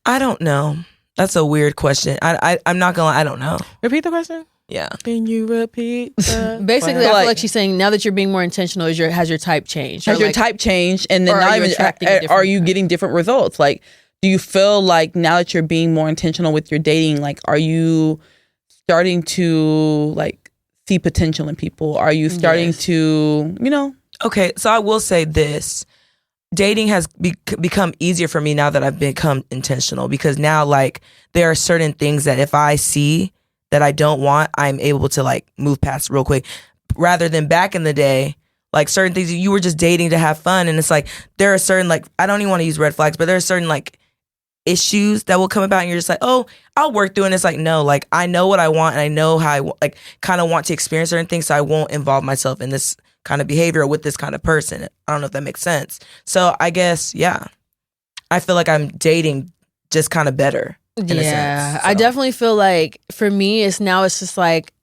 I don't know. That's a weird question. I'm not gonna lie, I don't know. Repeat the question. Yeah. Can you repeat? Basically, I feel like she's saying now that you're being more intentional, has your type changed? Has your type changed? And then not even are you getting different results? Like, do you feel like now that you're being more intentional with your dating, like, are you starting to like see potential in people? Are you starting to, Okay, so I will say this. Dating has become easier for me now that I've become intentional, because now, like, there are certain things that if I see that I don't want, I'm able to like move past real quick, rather than back in the day, like certain things you were just dating to have fun. And it's like, there are certain, like, I don't even want to use red flags, but there are certain like issues that will come about and you're just like, oh, I'll work through it. And it's like, no, like, I know what I want and I know how I like kind of want to experience certain things, so I won't involve myself in this kind of behavior with this kind of person. I don't know if that makes sense. So I guess, yeah, I feel like I'm dating just kind of better. Yeah, sense, so. I definitely feel like for me, it's just like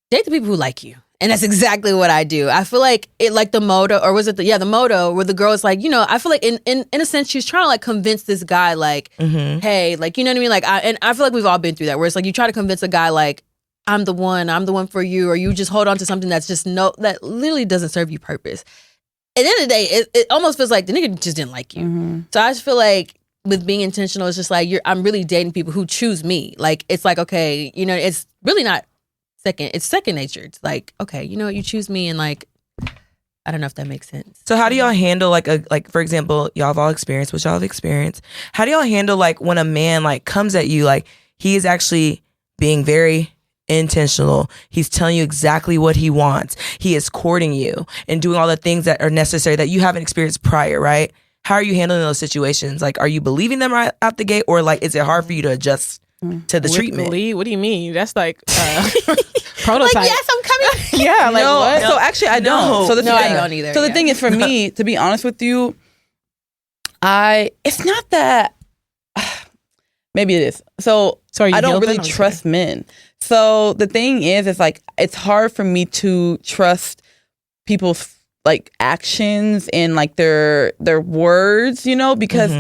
date the people who like you. And that's exactly what I do. I feel like it, like the MOTO, or was it the MOTO, where the girl is like, I feel like in a sense, she's trying to like convince this guy, like, hey, like, you know what I mean? Like, I feel like we've all been through that, where it's like you try to convince a guy, like, I'm the one for you, or you just hold on to something that's just that literally doesn't serve you purpose. At the end of the day, it almost feels like the nigga just didn't like you. So I just feel like with being intentional, it's just like I'm really dating people who choose me. Like, it's like, okay, it's really not it's second nature. It's like, okay, you choose me, and like, I don't know if that makes sense. So how do y'all handle like for example, y'all have all experienced what y'all have experienced. How do y'all handle like when a man like comes at you, like he is actually being very intentional, he's telling you exactly what he wants, he is courting you and doing all the things that are necessary that you haven't experienced prior, right? How are you handling those situations? Like, are you believing them right out the gate, or like, is it hard for you to adjust to the treatment? What do you mean? That's like prototype. Like, yes, I'm coming. Yeah, like no, what? So actually, I don't. So the thing, I don't either. So the thing is, for me, to be honest with you, it's not that. Maybe it is. So I don't really trust men. So the thing is, it's like it's hard for me to trust people's like actions and like their words, because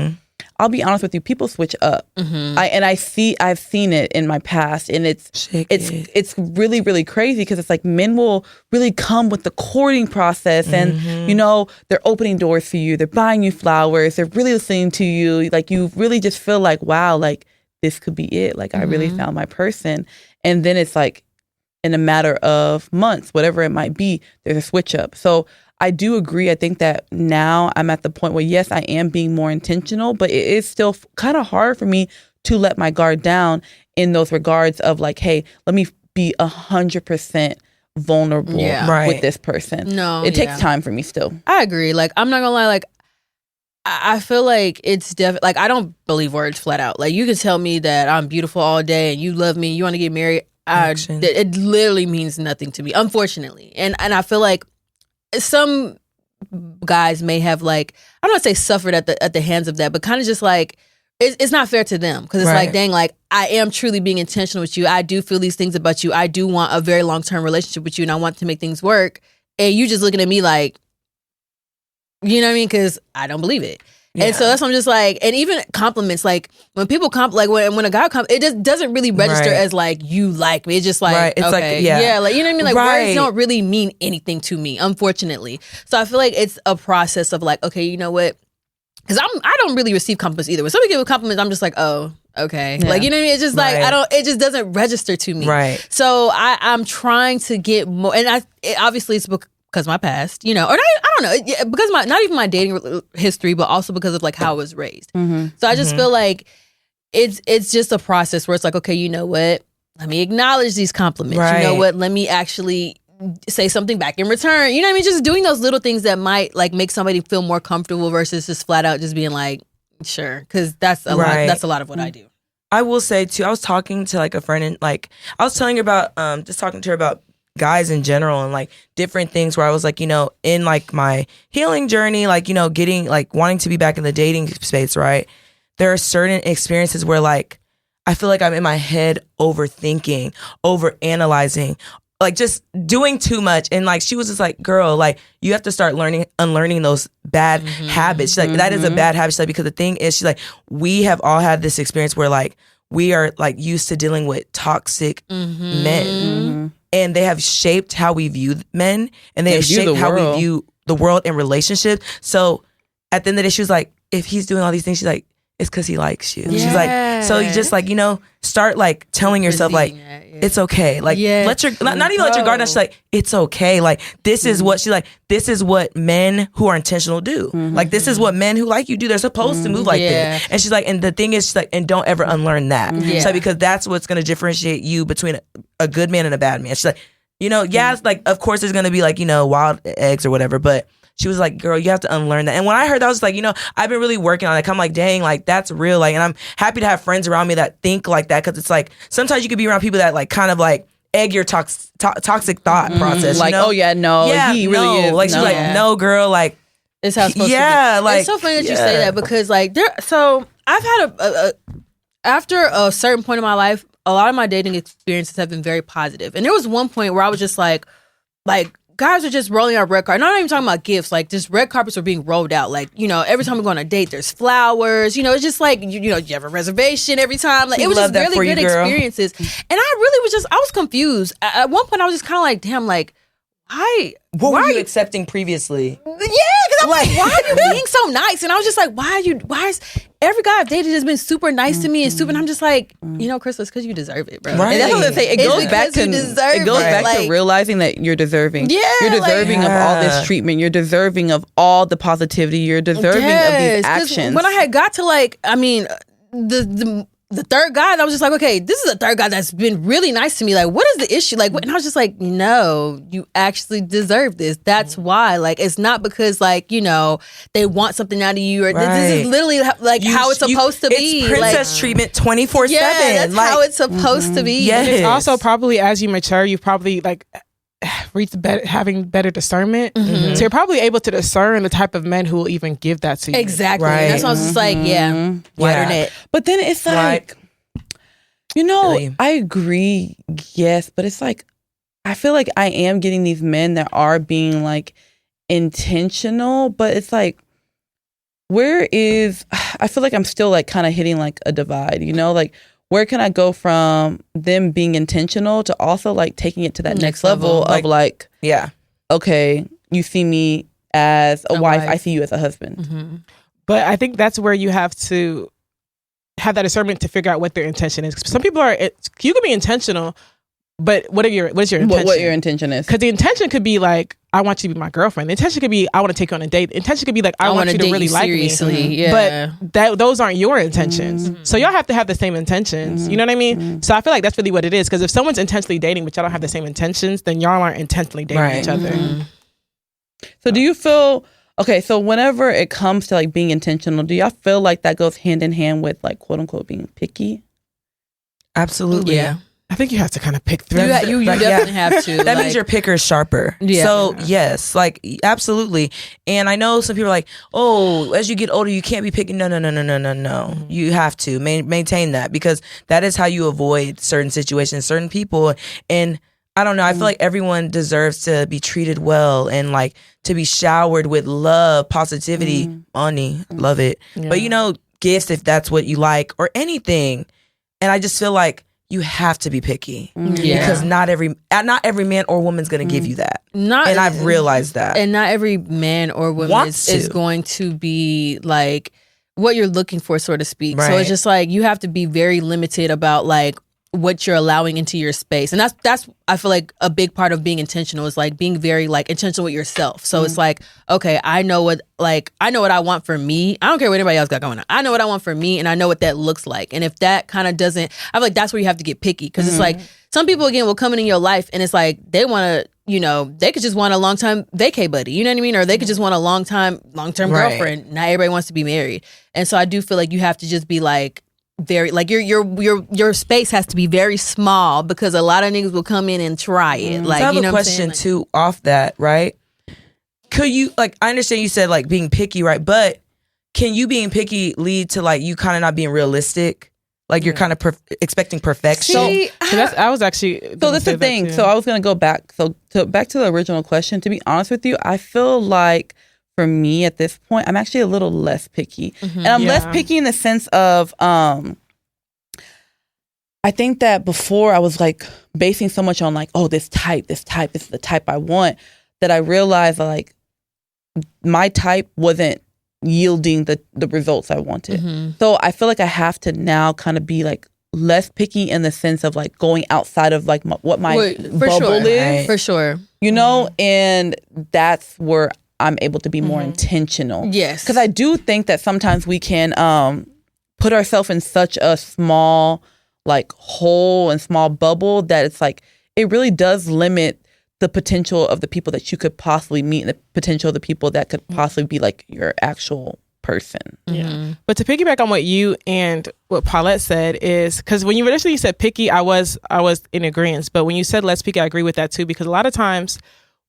I'll be honest with you, people switch up. I've seen it in my past, and it's really, really crazy because it's like men will really come with the courting process, and you know, they're opening doors for you, they're buying you flowers, they're really listening to you, like you really just feel like, wow, like this could be it, like I really found my person. And then it's like in a matter of months, whatever it might be, there's a switch up. So I do agree. I think that now I'm at the point where, yes, I am being more intentional, but it is still kind of hard for me to let my guard down in those regards of like, hey, let me be 100% vulnerable with this person. No, it takes time for me still. I agree. Like, I'm not gonna lie. Like, I feel like it's definitely, like, I don't believe words flat out. Like, you can tell me that I'm beautiful all day and you love me, you want to get married. It literally means nothing to me, unfortunately. And I feel like some guys may have, like, I don't want to say suffered at the hands of that, but kind of just like it's not fair to them because it's like, dang, like I am truly being intentional with you. I do feel these things about you. I do want a very long-term relationship with you, and I want to make things work. And you just looking at me like, you know what I mean? Because I don't believe it. And so that's what I'm just like, and even compliments, like when people like when a guy it just doesn't really register as like you like me. It's just like, it's okay, like, like, you know what I mean? Like words don't really mean anything to me, unfortunately. So I feel like it's a process of like, okay, you know what? Because I don't really receive compliments either. When somebody gives me compliments, I'm just like, oh, okay. Like, you know what I mean? It's just like, it just doesn't register to me. Right. So I'm trying to get more, and obviously it's because my past, you know, or I don't know, because not even my dating history, but also because of like how I was raised. So I just feel like it's just a process where it's like, okay, you know what? Let me acknowledge these compliments. You know what? Let me actually say something back in return. You know what I mean? Just doing those little things that might like make somebody feel more comfortable versus just flat out just being like, sure, because that's a lot. That's a lot of what I do. I will say too, I was talking to like a friend, and like I was telling her about just talking to her about guys in general and like different things where I was like, you know, in like my healing journey, like, you know, getting like wanting to be back in the dating space, right? There are certain experiences where like I feel like I'm in my head overthinking, overanalyzing, like just doing too much. And like she was just like, girl, like you have to start unlearning those bad habits. She's like, that is a bad habit. She's like, because the thing is, she's like, we have all had this experience where like we are like used to dealing with toxic men. And they have shaped how we view men, and they have shaped how we view the world and relationships. So at the end of the day, she was like, if he's doing all these things, she's like, it's because he likes you. She's like, so you just like, you know, start like telling yourself like, it's okay. Like let your, not even let your guard down. She's like, it's okay. Like this is what she's like, this is what men who are intentional do. Like this is what men who like you do. They're supposed to move like this. And she's like, and the thing is, she's like, and don't ever unlearn that. So because that's what's going to differentiate you between a good man and a bad man. She's like, you know, it's like, of course there's going to be like, you know, wild eggs or whatever, but she was like, girl, you have to unlearn that. And when I heard that, I was like, you know, I've been really working on it. I'm like, dang, like that's real. Like, and I'm happy to have friends around me that think like that. Cause it's like, sometimes you could be around people that like kind of like egg your toxic thought process. Like, you know? oh yeah, no, he really is. Like, she's like, no, girl, like, it's how it's supposed to be. Like, it's so funny that you say that because like, so I've had after a certain point in my life, a lot of my dating experiences have been very positive. And there was one point where I was just like, guys are just rolling out red carpets. Not even talking about gifts. Like, just red carpets are being rolled out. Like, you know, every time we go on a date, there's flowers. You know, it's just like, you know, you have a reservation every time. Like, it was just really good experiences. And I was confused. At one point, I was just kind of like, damn, like, what were you accepting previously? Yeah, because I'm like, why are you being so nice? And I was just like, why is every guy I've dated has been super nice to me and super, and I'm just like, you know, Chris, it's because you deserve it, bro. Right. And that's what I say. It goes back to realizing that you're deserving. Yeah, you're deserving of all this treatment. You're deserving of all the positivity. You're deserving of these actions. When I had got to like, I mean, the third guy, I was just like, okay, this is the third guy that's been really nice to me. Like, what is the issue? Like, and I was just like, no, you actually deserve this. That's why. Like, it's not because, like, you know, they want something out of you. Or this is literally like how it's supposed to be. It's princess treatment 24/7. Yeah, that's like, how it's supposed to be. Yes. It's also probably as you mature, you've probably like having better discernment. So you're probably able to discern the type of men who will even give that to you. Exactly. Right. That's why I was just like, wider net. But then it's like, you know, really? I agree, yes, but it's like, I feel like I am getting these men that are being like intentional, but it's like, I feel like I'm still like kind of hitting like a divide, you know, like where can I go from them being intentional to also like taking it to that next level of like, yeah, okay, you see me as a wife, I see you as a husband. Mm-hmm. But I think that's where you have to have that discernment to figure out what their intention is. Some people you can be intentional, but what's your intention? What your intention is? Because the intention could be like, I want you to be my girlfriend. The intention could be, I want to take you on a date. The intention could be like, I want you to really like me. Yeah. But those aren't your intentions. Mm-hmm. So y'all have to have the same intentions. Mm-hmm. You know what I mean? Mm-hmm. So I feel like that's really what it is. Because if someone's intentionally dating, but y'all don't have the same intentions, then y'all aren't intentionally dating each other. Mm-hmm. So do you feel, okay, so whenever it comes to like being intentional, do y'all feel like that goes hand in hand with like quote unquote being picky? Absolutely. Yeah. I think you have to kind of pick through. You definitely have to. That means your picker is sharper. Yeah. So yes, like absolutely. And I know some people are like, oh, as you get older, you can't be picking. No. Mm-hmm. You have to maintain that, because that is how you avoid certain situations, certain people. And I don't know. I feel like everyone deserves to be treated well and like to be showered with love, positivity, money. Love it. Yeah. But you know, gifts if that's what you like or anything. And I just feel like you have to be picky because not every man or woman's going to give you that. And I've realized that. And not every man or woman is going to be like what you're looking for, so to speak. Right. So it's just like you have to be very limited about like what you're allowing into your space. And that's I feel like a big part of being intentional is like being very like intentional with yourself. So it's like, okay, I know what I want for me. I don't care what anybody else got going on. I know what I want for me and I know what that looks like. And if that kind of doesn't, I feel like that's where you have to get picky, because it's like some people again will come in your life and it's like they want to, you know, they could just want a long time vacay buddy, you know what I mean? Or they could just want a long term girlfriend. Not everybody wants to be married. And so I do feel like you have to just be like very like your space has to be very small, because a lot of niggas will come in and try it. Like, so I have you know a question too off that, right? Could you, like, I understand you said like being picky, right? But can you being picky lead to like you kind of not being realistic? Like you're kind of expecting perfection. I was actually. So that's the thing. So I was gonna go back. So back to the original question. To be honest with you, I feel like for me at this point, I'm actually a little less picky, and I'm less picky in the sense of I think that before I was like basing so much on like, oh, this is the type I want, that I realized like my type wasn't yielding the results I wanted. So I feel like I have to now kind of be like less picky in the sense of like going outside of like what my bubble is. For sure. You know, and that's where I'm able to be more intentional. Yes. Because I do think that sometimes we can put ourselves in such a small like hole and small bubble that it's like it really does limit the potential of the people that you could possibly meet and the potential of the people that could possibly be like your actual person. Yeah. But to piggyback on what you and what Paulette said is, because when you initially said picky, I was in agreement. But when you said less picky, I agree with that too, because a lot of times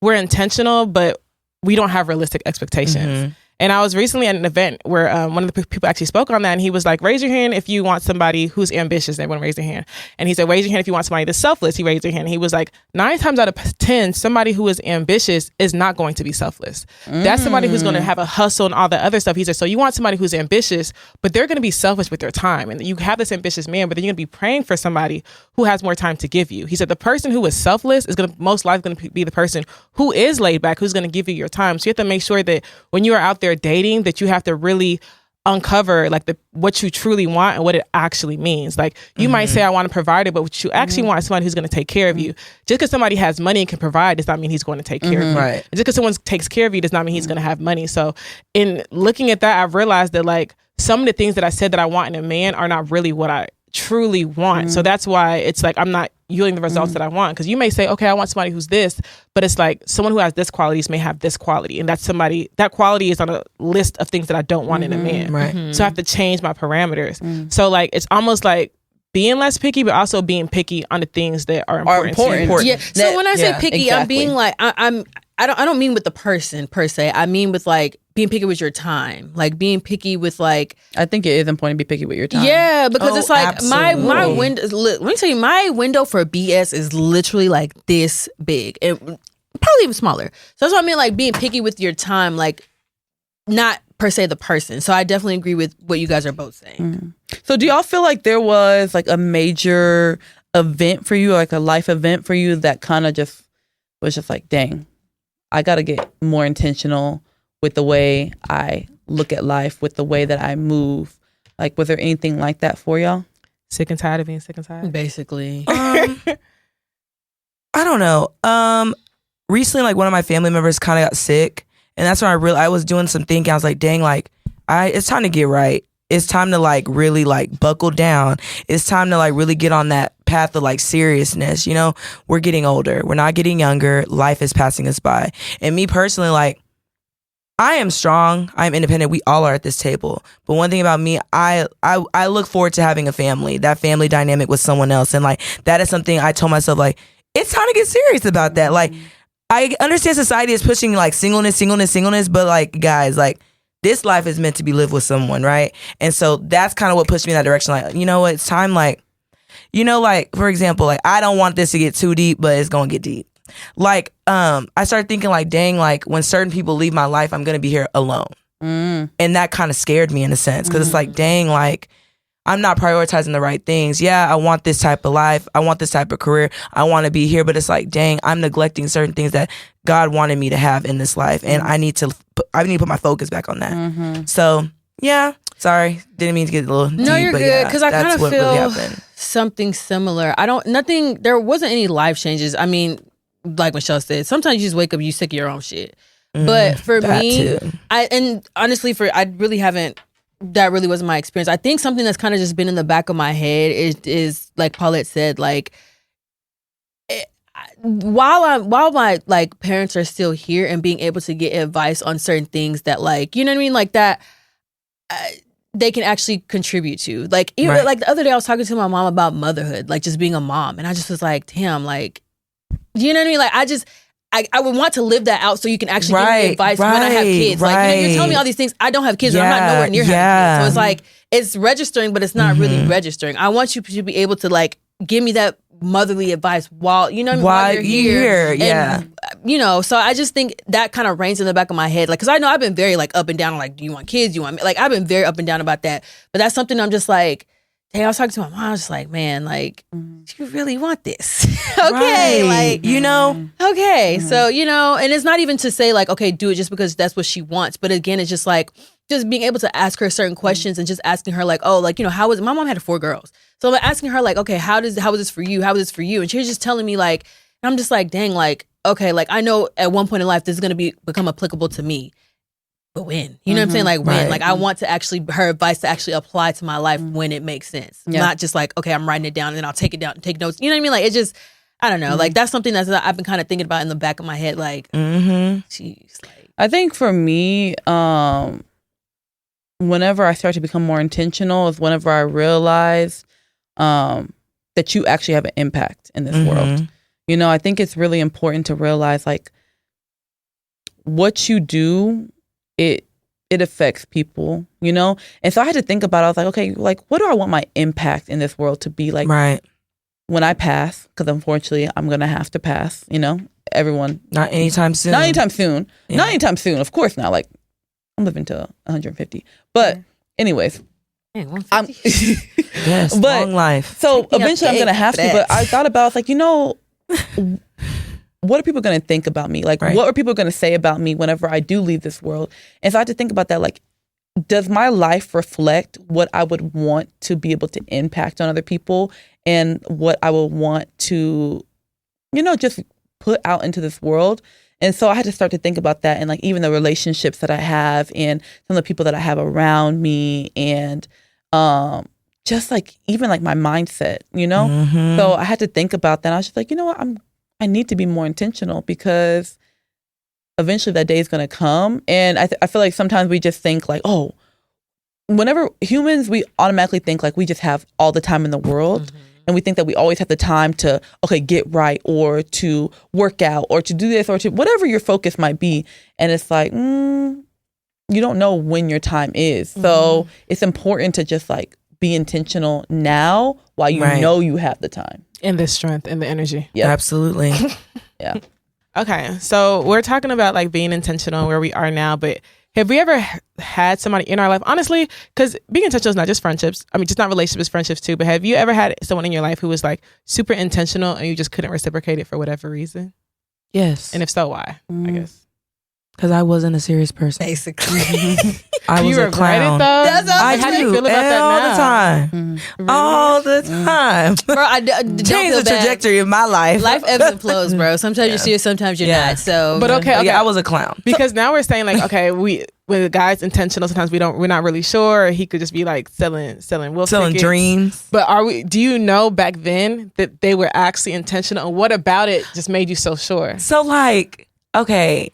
we're intentional, but we don't have realistic expectations. And I was recently at an event where one of the people actually spoke on that, and he was like, raise your hand if you want somebody who's ambitious. Everyone raised their hand. And he said, raise your hand if you want somebody that's selfless. He raised their hand. And he was like, 9 times out of 10, somebody who is ambitious is not going to be selfless. That's somebody who's going to have a hustle and all the other stuff. He said, so you want somebody who's ambitious, but they're going to be selfish with their time. And you have this ambitious man, but then you're going to be praying for somebody who has more time to give you. He said, the person who is selfless is going to most likely going to be the person who is laid back, who's going to give you your time. So you have to make sure that when you are out there dating, that you have to really uncover like what you truly want and what it actually means. Like you might say, I want a provider, but what you actually want is somebody who's going to take care of you. Just because somebody has money and can provide does not mean he's going to take care of you. Right. Just because someone takes care of you does not mean he's going to have money. So in looking at that, I've realized that like some of the things that I said that I want in a man are not really what I truly want. So that's why it's like I'm not yielding the results that I want, because you may say, okay, I want somebody who's this, but it's like someone who has this qualities may have this quality, and that's somebody, that quality is on a list of things that I don't want in a man. Right. So I have to change my parameters. So like it's almost like being less picky, but also being picky on the things that are important. Yeah. So when I say picky, I'm being like I don't mean with the person per se. I mean with like being picky with your time, like being picky with like. I think it is important to be picky with your time. Yeah, because it's like my window. Let me tell you, my window for BS is literally like this big, and probably even smaller. So that's what I mean, like being picky with your time, like not per se the person. So I definitely agree with what you guys are both saying. So do y'all feel like there was like a major event for you, like a life event for you that kind of just was just like, dang, I got to get more intentional with the way I look at life, with the way that I move? Like, was there anything like that for y'all? Sick and tired of being sick and tired. Basically. I don't know. Recently, like one of my family members kind of got sick, and that's when I was doing some thinking. I was like, dang, like it's time to get right. It's time to like really like buckle down. It's time to like really get on that path of like seriousness. You know, we're getting older. We're not getting younger. Life is passing us by. And me personally, like, I am strong. I'm independent. We all are at this table. But one thing about me, I look forward to having a family, that family dynamic with someone else. And like, that is something I told myself, like, it's time to get serious about that. Like, I understand society is pushing like singleness, but like, guys, like, this life is meant to be lived with someone, right? And so that's kind of what pushed me in that direction. Like, you know what? It's time, like, you know, like, for example, like, I don't want this to get too deep, but it's going to get deep. Like, I started thinking like, dang, like when certain people leave my life, I'm going to be here alone. And that kind of scared me in a sense. Cause it's like, dang, like I'm not prioritizing the right things. Yeah, I want this type of life. I want this type of career. I want to be here. But it's like, dang, I'm neglecting certain things that God wanted me to have in this life. And I need to put my focus back on that. So yeah, sorry. Didn't mean to get a little deep. No, you're but good. yeah, Cause I kind of what feel really happened. something similar. There wasn't any life changes. I mean, like Michelle said, sometimes you just wake up, you sick of your own shit. But for me, too. I really haven't, that really wasn't my experience. I think something that's kind of just been in the back of my head is like Paulette said, like, while my like parents are still here and being able to get advice on certain things that, like, you know what I mean, like that, they can actually contribute to. Like, even like the other day I was talking to my mom about motherhood, like just being a mom, and I just was like, damn, like, you know what I mean? Like, I would want to live that out so you can actually give me advice when I have kids. Like, you know, you're telling me all these things. I don't have kids, and I'm not nowhere near having kids. So it's like, it's registering, but it's not really registering. I want you to be able to like give me that motherly advice while, you know what I mean, while you're here. And, you know, so I just think that kind of reigns in the back of my head. Like, cause I know I've been very like up and down, like, do you want kids? Do you want me? Like, I've been very up and down about that. But that's something I'm just like, hey, I was talking to my mom. I was just like, man, like, you really want this? Okay, like, you know, okay. So, you know, and it's not even to say like, okay, do it just because that's what she wants. But again, it's just like, just being able to ask her certain questions and just asking her like, oh, like, you know, how was, my mom had 4 girls. So I'm asking her like, okay, how was this for you? How was this for you? And she was just telling me like, and I'm just like, dang, like, okay, like I know at one point in life, this is going to become applicable to me. But when? You know what I'm saying? Like when? Like I want to actually, her advice to actually apply to my life when it makes sense. Not just like, okay, I'm writing it down and then I'll take it down and take notes. You know what I mean? Like it just, I don't know. Like that's something that I've been kind of thinking about in the back of my head. Like, geez. Like, I think for me, whenever I start to become more intentional is whenever I realize that you actually have an impact in this world. You know, I think it's really important to realize like what you do, it affects people, you know? And so I had to think about it. I was like, okay, like what do I want my impact in this world to be like when I pass? Because unfortunately, I'm going to have to pass, you know? Everyone. Not anytime soon. Not anytime soon. Yeah. Not anytime soon. Of course not. Like, I'm living to 150. But anyways. Yes, long life. So eventually I'm going to have to. But I thought about, like, you know, what are people going to think about me? Like, what are people going to say about me whenever I do leave this world? And so I had to think about that. Like, does my life reflect what I would want to be able to impact on other people and what I would want to, you know, just put out into this world? And so I had to start to think about that and like even the relationships that I have and some of the people that I have around me and just like even like my mindset, you know? So I had to think about that. I was just like, you know what? I need to be more intentional because eventually that day is going to come. And I feel like sometimes we just think like, oh, whenever humans, we automatically think like we just have all the time in the world. And we think that we always have the time to, okay, get right or to work out or to do this or to whatever your focus might be. And it's like, you don't know when your time is. So it's important to just like be intentional now while you know you have the time. And the strength and the energy. Yeah, absolutely. Yeah. Okay. So we're talking about like being intentional where we are now, but have we ever had somebody in our life, honestly, because being intentional is not just friendships. I mean, just not relationships, friendships too. But have you ever had someone in your life who was like super intentional and you just couldn't reciprocate it for whatever reason? Yes. And if so, why? I guess. Because I wasn't a serious person. Basically. I was you a regret clown. it though? How do you feel about that now? all the time? All the time. Bro, I don't Change feel the bad. trajectory of my life. Life ebbs and flows, bro. Sometimes you're serious, sometimes you're not. So, But okay, Yeah, I was a clown. because now we're saying like, okay, when the guy's intentional, sometimes we're not really sure. He could just be like selling wolf Selling tickets. dreams. But do you know back then that they were actually intentional? And what about it just made you so sure? So like, okay.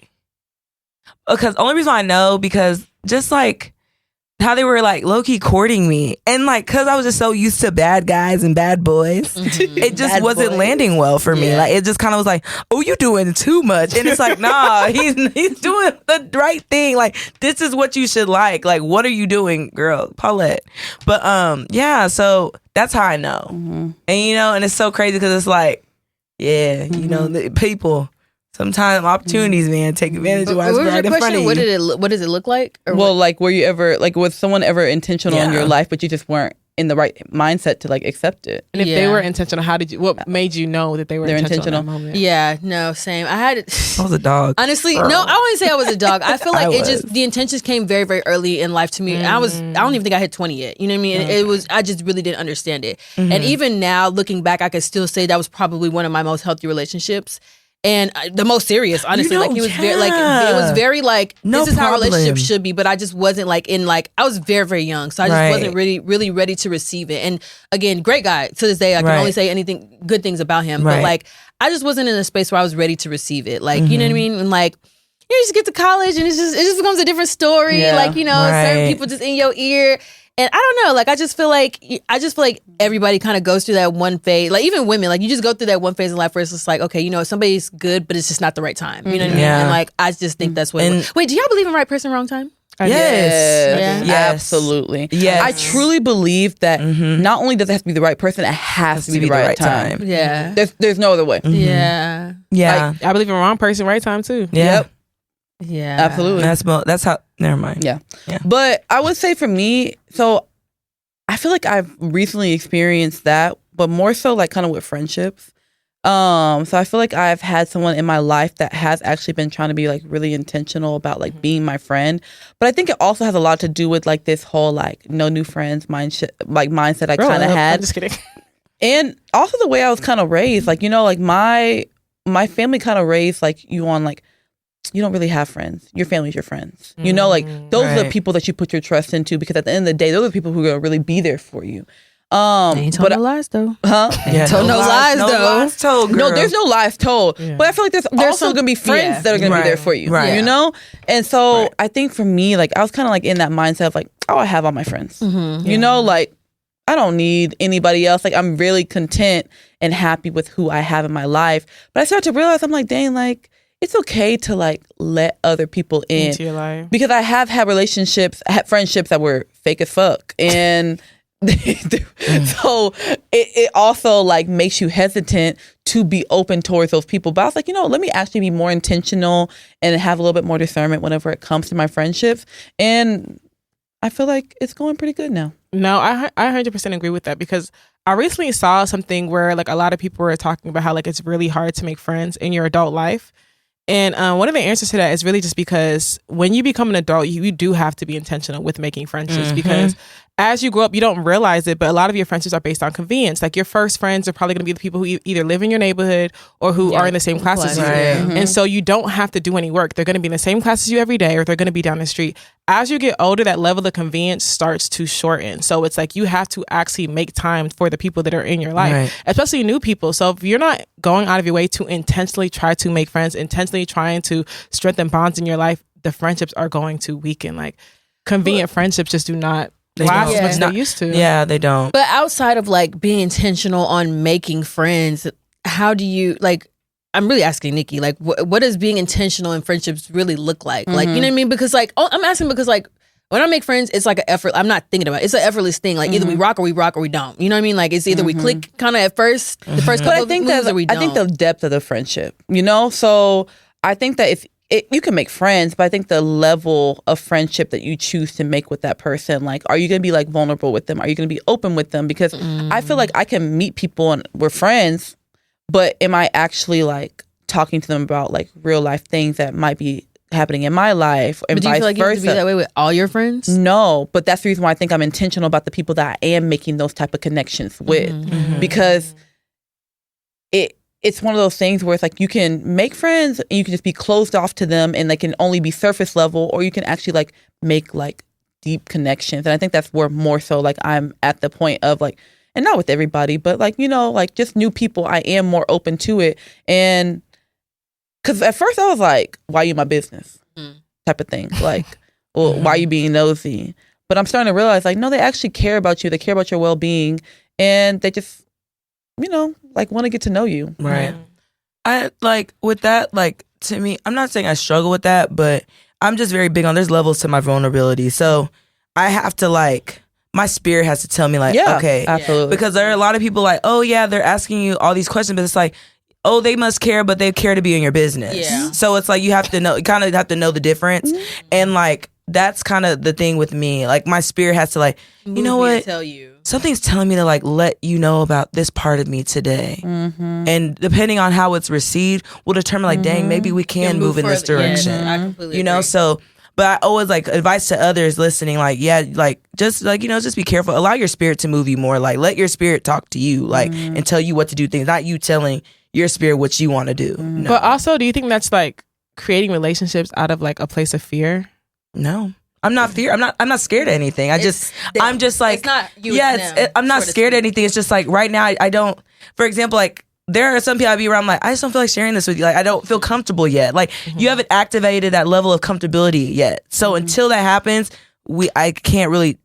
Because only reason I know, because just like how they were like low-key courting me, and like because I was just so used to bad guys and bad boys, it just Bad wasn't boys. landing well for me. Yeah. Like it just kind of was like, oh, you doing too much, and it's like, nah, he's doing the right thing. Like this is what you should like. Like what are you doing, girl, Paulette? But yeah, so that's how I know, and and it's so crazy because it's like, yeah, the people. Sometimes opportunities, man, take advantage of what what's was your right in front question? of you. What does it look like? Or Well, what? like, were you ever like, was someone ever intentional in Yeah. your life, but you just weren't in the right mindset to like accept it? And if they Yeah. were intentional, what made you know that they were They're intentional? intentional. In that moment? Yeah, no, same. I had I was a dog. honestly, no, I wouldn't say I was a dog. I feel like I it just was. the intentions came very, very early in life to me. I don't even think I hit 20 yet. You know what I mean? It was I just really didn't understand it. And even now, looking back, I could still say that was probably one of my most healthy relationships. And the most serious, honestly, like he was very, like it was very like No this is how problem. relationships should be. But I just wasn't like in like I was very, very young, so I just Right. wasn't really ready to receive it. And again, great guy to this day. I can Right. only say anything good things about him. But Right. like I just wasn't in a space where I was ready to receive it. Like you know what I mean? And like you just get to college and it just becomes a different story. Yeah. Like certain Right. people just in your ear. And I don't know, like I just feel like everybody kind of goes through that one phase. Like even women, like you just go through that one phase in life where it's just like, okay, somebody's good, but it's just not the right time. You know what I mean? Yeah. And like I just think that's what. Wait, do y'all believe in right person, wrong time? Yes. Yeah. Yes. Absolutely. Yes. I truly believe that not only does it have to be the right person, it has to be the right time. Yeah. There's no other way. Yeah. Yeah. I believe in wrong person, right time too. yeah. Yep. Yeah. Absolutely. That's how. Never mind. Yeah. Yeah. But I would say for me, so I feel like I've recently experienced that, but more so like kind of with friendships. So I feel like I've had someone in my life that has actually been trying to be like really intentional about like being my friend. But I think it also has a lot to do with like this whole like no new friends mindset I kind of I'm had. just kidding. And also the way I was kind of raised, like, like my family kind of raised like you on like, you don't really have friends. Your family's your friends. Like those are the Right. people that you put your trust into, because at the end of the day, those are the people who are going to really be there for you. Ain't told no lies though. Huh? Yeah, told no lies, no though. lies told, girl. No, there's no lies told. Yeah. But I feel like there's also some- going to be friends yeah. that are going to Right. be there for you. Right. You know? And so Right. I think for me, like I was kind of like in that mindset of like, oh, I have all my friends. You know, like I don't need anybody else. Like I'm really content and happy with who I have in my life. But I started to realize, I'm like, dang, like it's okay to like let other people in. Into your life. Because I have had friendships that were fake as fuck. And so it also like makes you hesitant to be open towards those people. But I was like, let me actually be more intentional and have a little bit more discernment whenever it comes to my friendships. And I feel like it's going pretty good now. No, I 100% agree with that, because I recently saw something where like a lot of people were talking about how like it's really hard to make friends in your adult life. And one of the answers to that is really just because when you become an adult, you do have to be intentional with making friendships, because as you grow up, you don't realize it, but a lot of your friendships are based on convenience. Like your first friends are probably going to be the people who either live in your neighborhood or who are in the same class as you. Right. And so you don't have to do any work. They're going to be in the same class as you every day, or they're going to be down the street. As you get older, that level of convenience starts to shorten. So it's like you have to actually make time for the people that are in your life, Right. especially new people. So if you're not going out of your way to intentionally try to make friends, intentionally trying to strengthen bonds in your life, the friendships are going to weaken. Like convenient friendships just do not last don't. as much as Yeah. they used to. Yeah, they don't. But outside of like being intentional on making friends, how do you like? I'm really asking Nikki, like, what does being intentional in friendships really look like? Like, you know what I mean? Because like, I'm asking because like, when I make friends, it's like an effort. I'm not thinking about it. It's an effortless thing. Like either we rock or we don't. You know what I mean? Like it's either we click kind of at first, the first But couple I think of moves, or we don't. I think the depth of the friendship, So I think that you can make friends, but I think the level of friendship that you choose to make with that person, like, are you going to be like vulnerable with them? Are you going to be open with them? Because I feel like I can meet people and we're friends, but am I actually like talking to them about like real life things that might be happening in my life, and But do you vice feel like you have to versa? be that way with all your friends? No, but that's the reason why I think I'm intentional about the people that I am making those type of connections with, because it's one of those things where it's like you can make friends and you can just be closed off to them and they can only be surface level, or you can actually like make like deep connections. And I think that's where more so like I'm at the point of like, and not with everybody, but like, you know, like just new people, I am more open to it. And because at first I was like, why are you in my business? Type of thing. Like, well, why are you being nosy? But I'm starting to realize like, no, they actually care about you. They care about your well-being, and they just, you know, like want to get to know you. Right. I like with that, like to me, I'm not saying I struggle with that, but I'm just very big on there's levels to my vulnerability. So I have to like, my spirit has to tell me like, Yeah, okay. absolutely. Because there are a lot of people like, oh yeah, they're asking you all these questions, but it's like, oh, they must care, but they care to be in your business. Yeah. So it's like you have to know, you kind of have to know the difference. And like, that's kind of the thing with me. Like my spirit has to like, you know what? Tell you. Something's telling me to like let you know about this part of me today. And depending on how it's received will determine like, dang, maybe we can move in this further. Yeah, direction. I completely You know, agree. so, but I always like advice to others listening, like, yeah, like just like, you know, just be careful. Allow your spirit to move you more. Like let your spirit talk to you, like, and tell you what to do things, not you telling your spirit what you want to do. No. But also, do you think that's like creating relationships out of like a place of fear? No. I'm not I'm not scared of anything. I'm just like, It's not you, yeah, it's them, I'm not so to scared of speak. anything. It's just like right now, I don't, for example, like there are some people I be around, like, I just don't feel like sharing this with you. Like, I don't feel comfortable yet. Like you haven't activated that level of comfortability yet. So until that happens, I can't really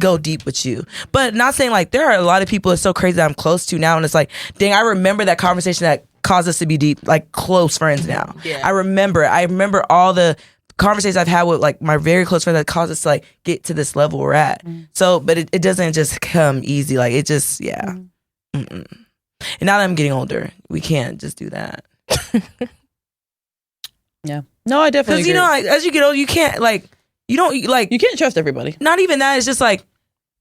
go deep with you. But not saying like there are a lot of people that's so crazy that I'm close to now. And it's like, dang, I remember that conversation that caused us to be deep, like close friends now. Yeah. I remember all the conversations I've had with like my very close friends that caused us to like get to this level we're at. So, but it doesn't just come easy. Like it just, yeah. And now that I'm getting older, we can't just do that. Yeah. No, I definitely Because, you know, like, as you get older, you can't like, you don't like, you can't trust everybody. not even that. It's just like,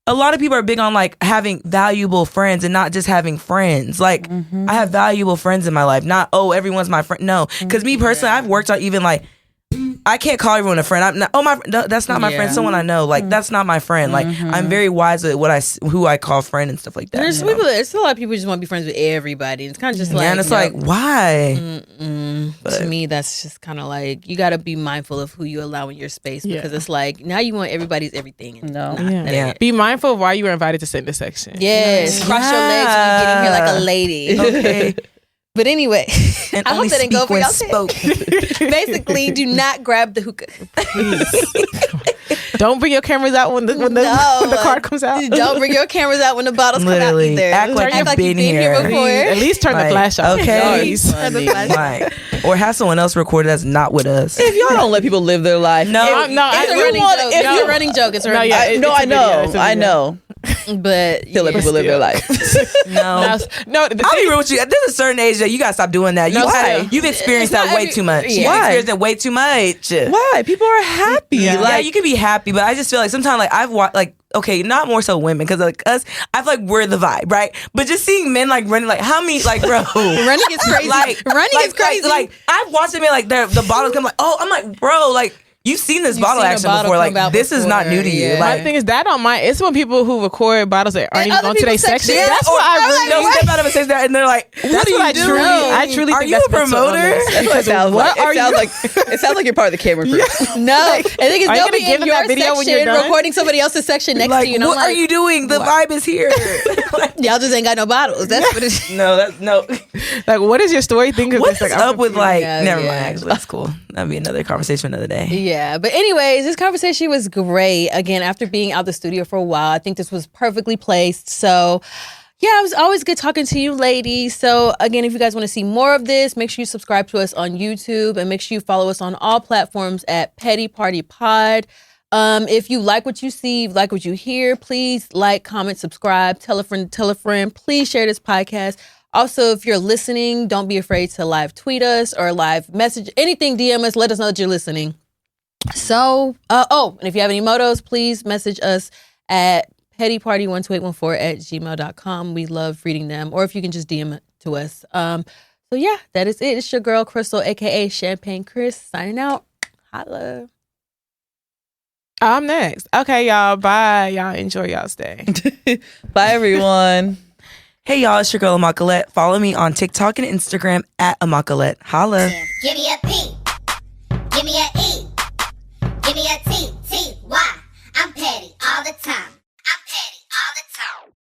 a lot of people are big on like having valuable friends and not just having friends. Like I have valuable friends in my life, not, oh, everyone's my friend. No, because me personally, I've worked on even like, I can't call everyone a friend. I'm not, that's not my friend. Someone I know, like that's not my friend. Like I'm very wise with who I call friend and stuff like that. There's you know? people. There's a lot of people who just want to be friends with everybody. And it's kind of just like, Yeah, and it's no. like, why? To me, that's just kind of like you got to be mindful of who you allow in your space because it's like now you want everybody's everything. And No. Yeah. Be mindful of why you were invited to sit in this section. Yes, cross your legs when you get in here like a lady. Okay. But anyway, And I only hope that didn't go speak for when y'all. spoke. Basically, do not grab the hookah. Don't bring your cameras out when the card comes out. Don't bring your cameras out when the bottles Literally. come out either. Act like you've been here. before. At least turn the Like, flash off. okay. Please. Turn the flash off. Like, or have someone else record that's not with us. If y'all don't let people live their life, No, No, I It's a really running want- joke. if It's you- a running joke. It's a No, running yeah, joke. it- no, it's a I video, know, it's a I video. know. But Still let people live their life. no. No, I'll be real with you. There's a certain age that you gotta stop doing that. No, You've experienced It's not that way every- too much. yeah. You've Why? experienced it way too much. Why? People are happy. Yeah. Yeah, Like, you can be happy, but I just feel like sometimes like I've watched like, okay, not more so women, because like us, I feel like we're the vibe, right? But just seeing men like running, like how many, like bro, running is crazy. Running is crazy. Like I've watched them, like the bottles come, like, oh, I'm like, bro, like you've seen this bottle seen a action bottle before, come like out this is not before, new to you. yeah. My Like, thing is that on my. It's when people who record bottles that aren't In even other going to their people's section. section. That's Or what I like, really. they'll step out of a stage there and they're like, what That's are you what doing? I truly Are think you that's a meant to promoter? honest. that's what it sounds What like. are It sounds like you're part of the camera crew. No, I think it's Are you they'll gonna be give in them your that video when you're section done? recording somebody else's section next Like, to you. And I'm what like, are you doing? The vibe is here. Like, y'all just ain't got no bottles. That's what it is. no, that's no. Like, what is your story? Think of What's this. Like, up with like? Yeah, never yeah. mind. Actually, that's cool. That'd be another conversation another day. Yeah, but anyways, this conversation was great. Again, after being out the studio for a while, I think this was perfectly placed. So, yeah, it was always good talking to you, ladies. So, again, if you guys want to see more of this, make sure you subscribe to us on YouTube and make sure you follow us on all platforms at Petty Party Pod. If you like what you see, like what you hear, please like, comment, subscribe, tell a friend, please share this podcast. Also, if you're listening, don't be afraid to live tweet us or live message anything, DM us, let us know that you're listening. So, and if you have any motos, please message us at pettyparty12814@gmail.com. We love reading them, or if you can just DM it to us. So yeah, that is it. It's your girl Crystal, aka Champagne Chris, signing out. Holla. I'm next. Okay, y'all. Bye. Y'all enjoy y'all stay. Bye, everyone. Hey y'all, it's your girl AmakaLette. Follow me on TikTok and Instagram at AmakaLette. Holla. Give me a P. Give me a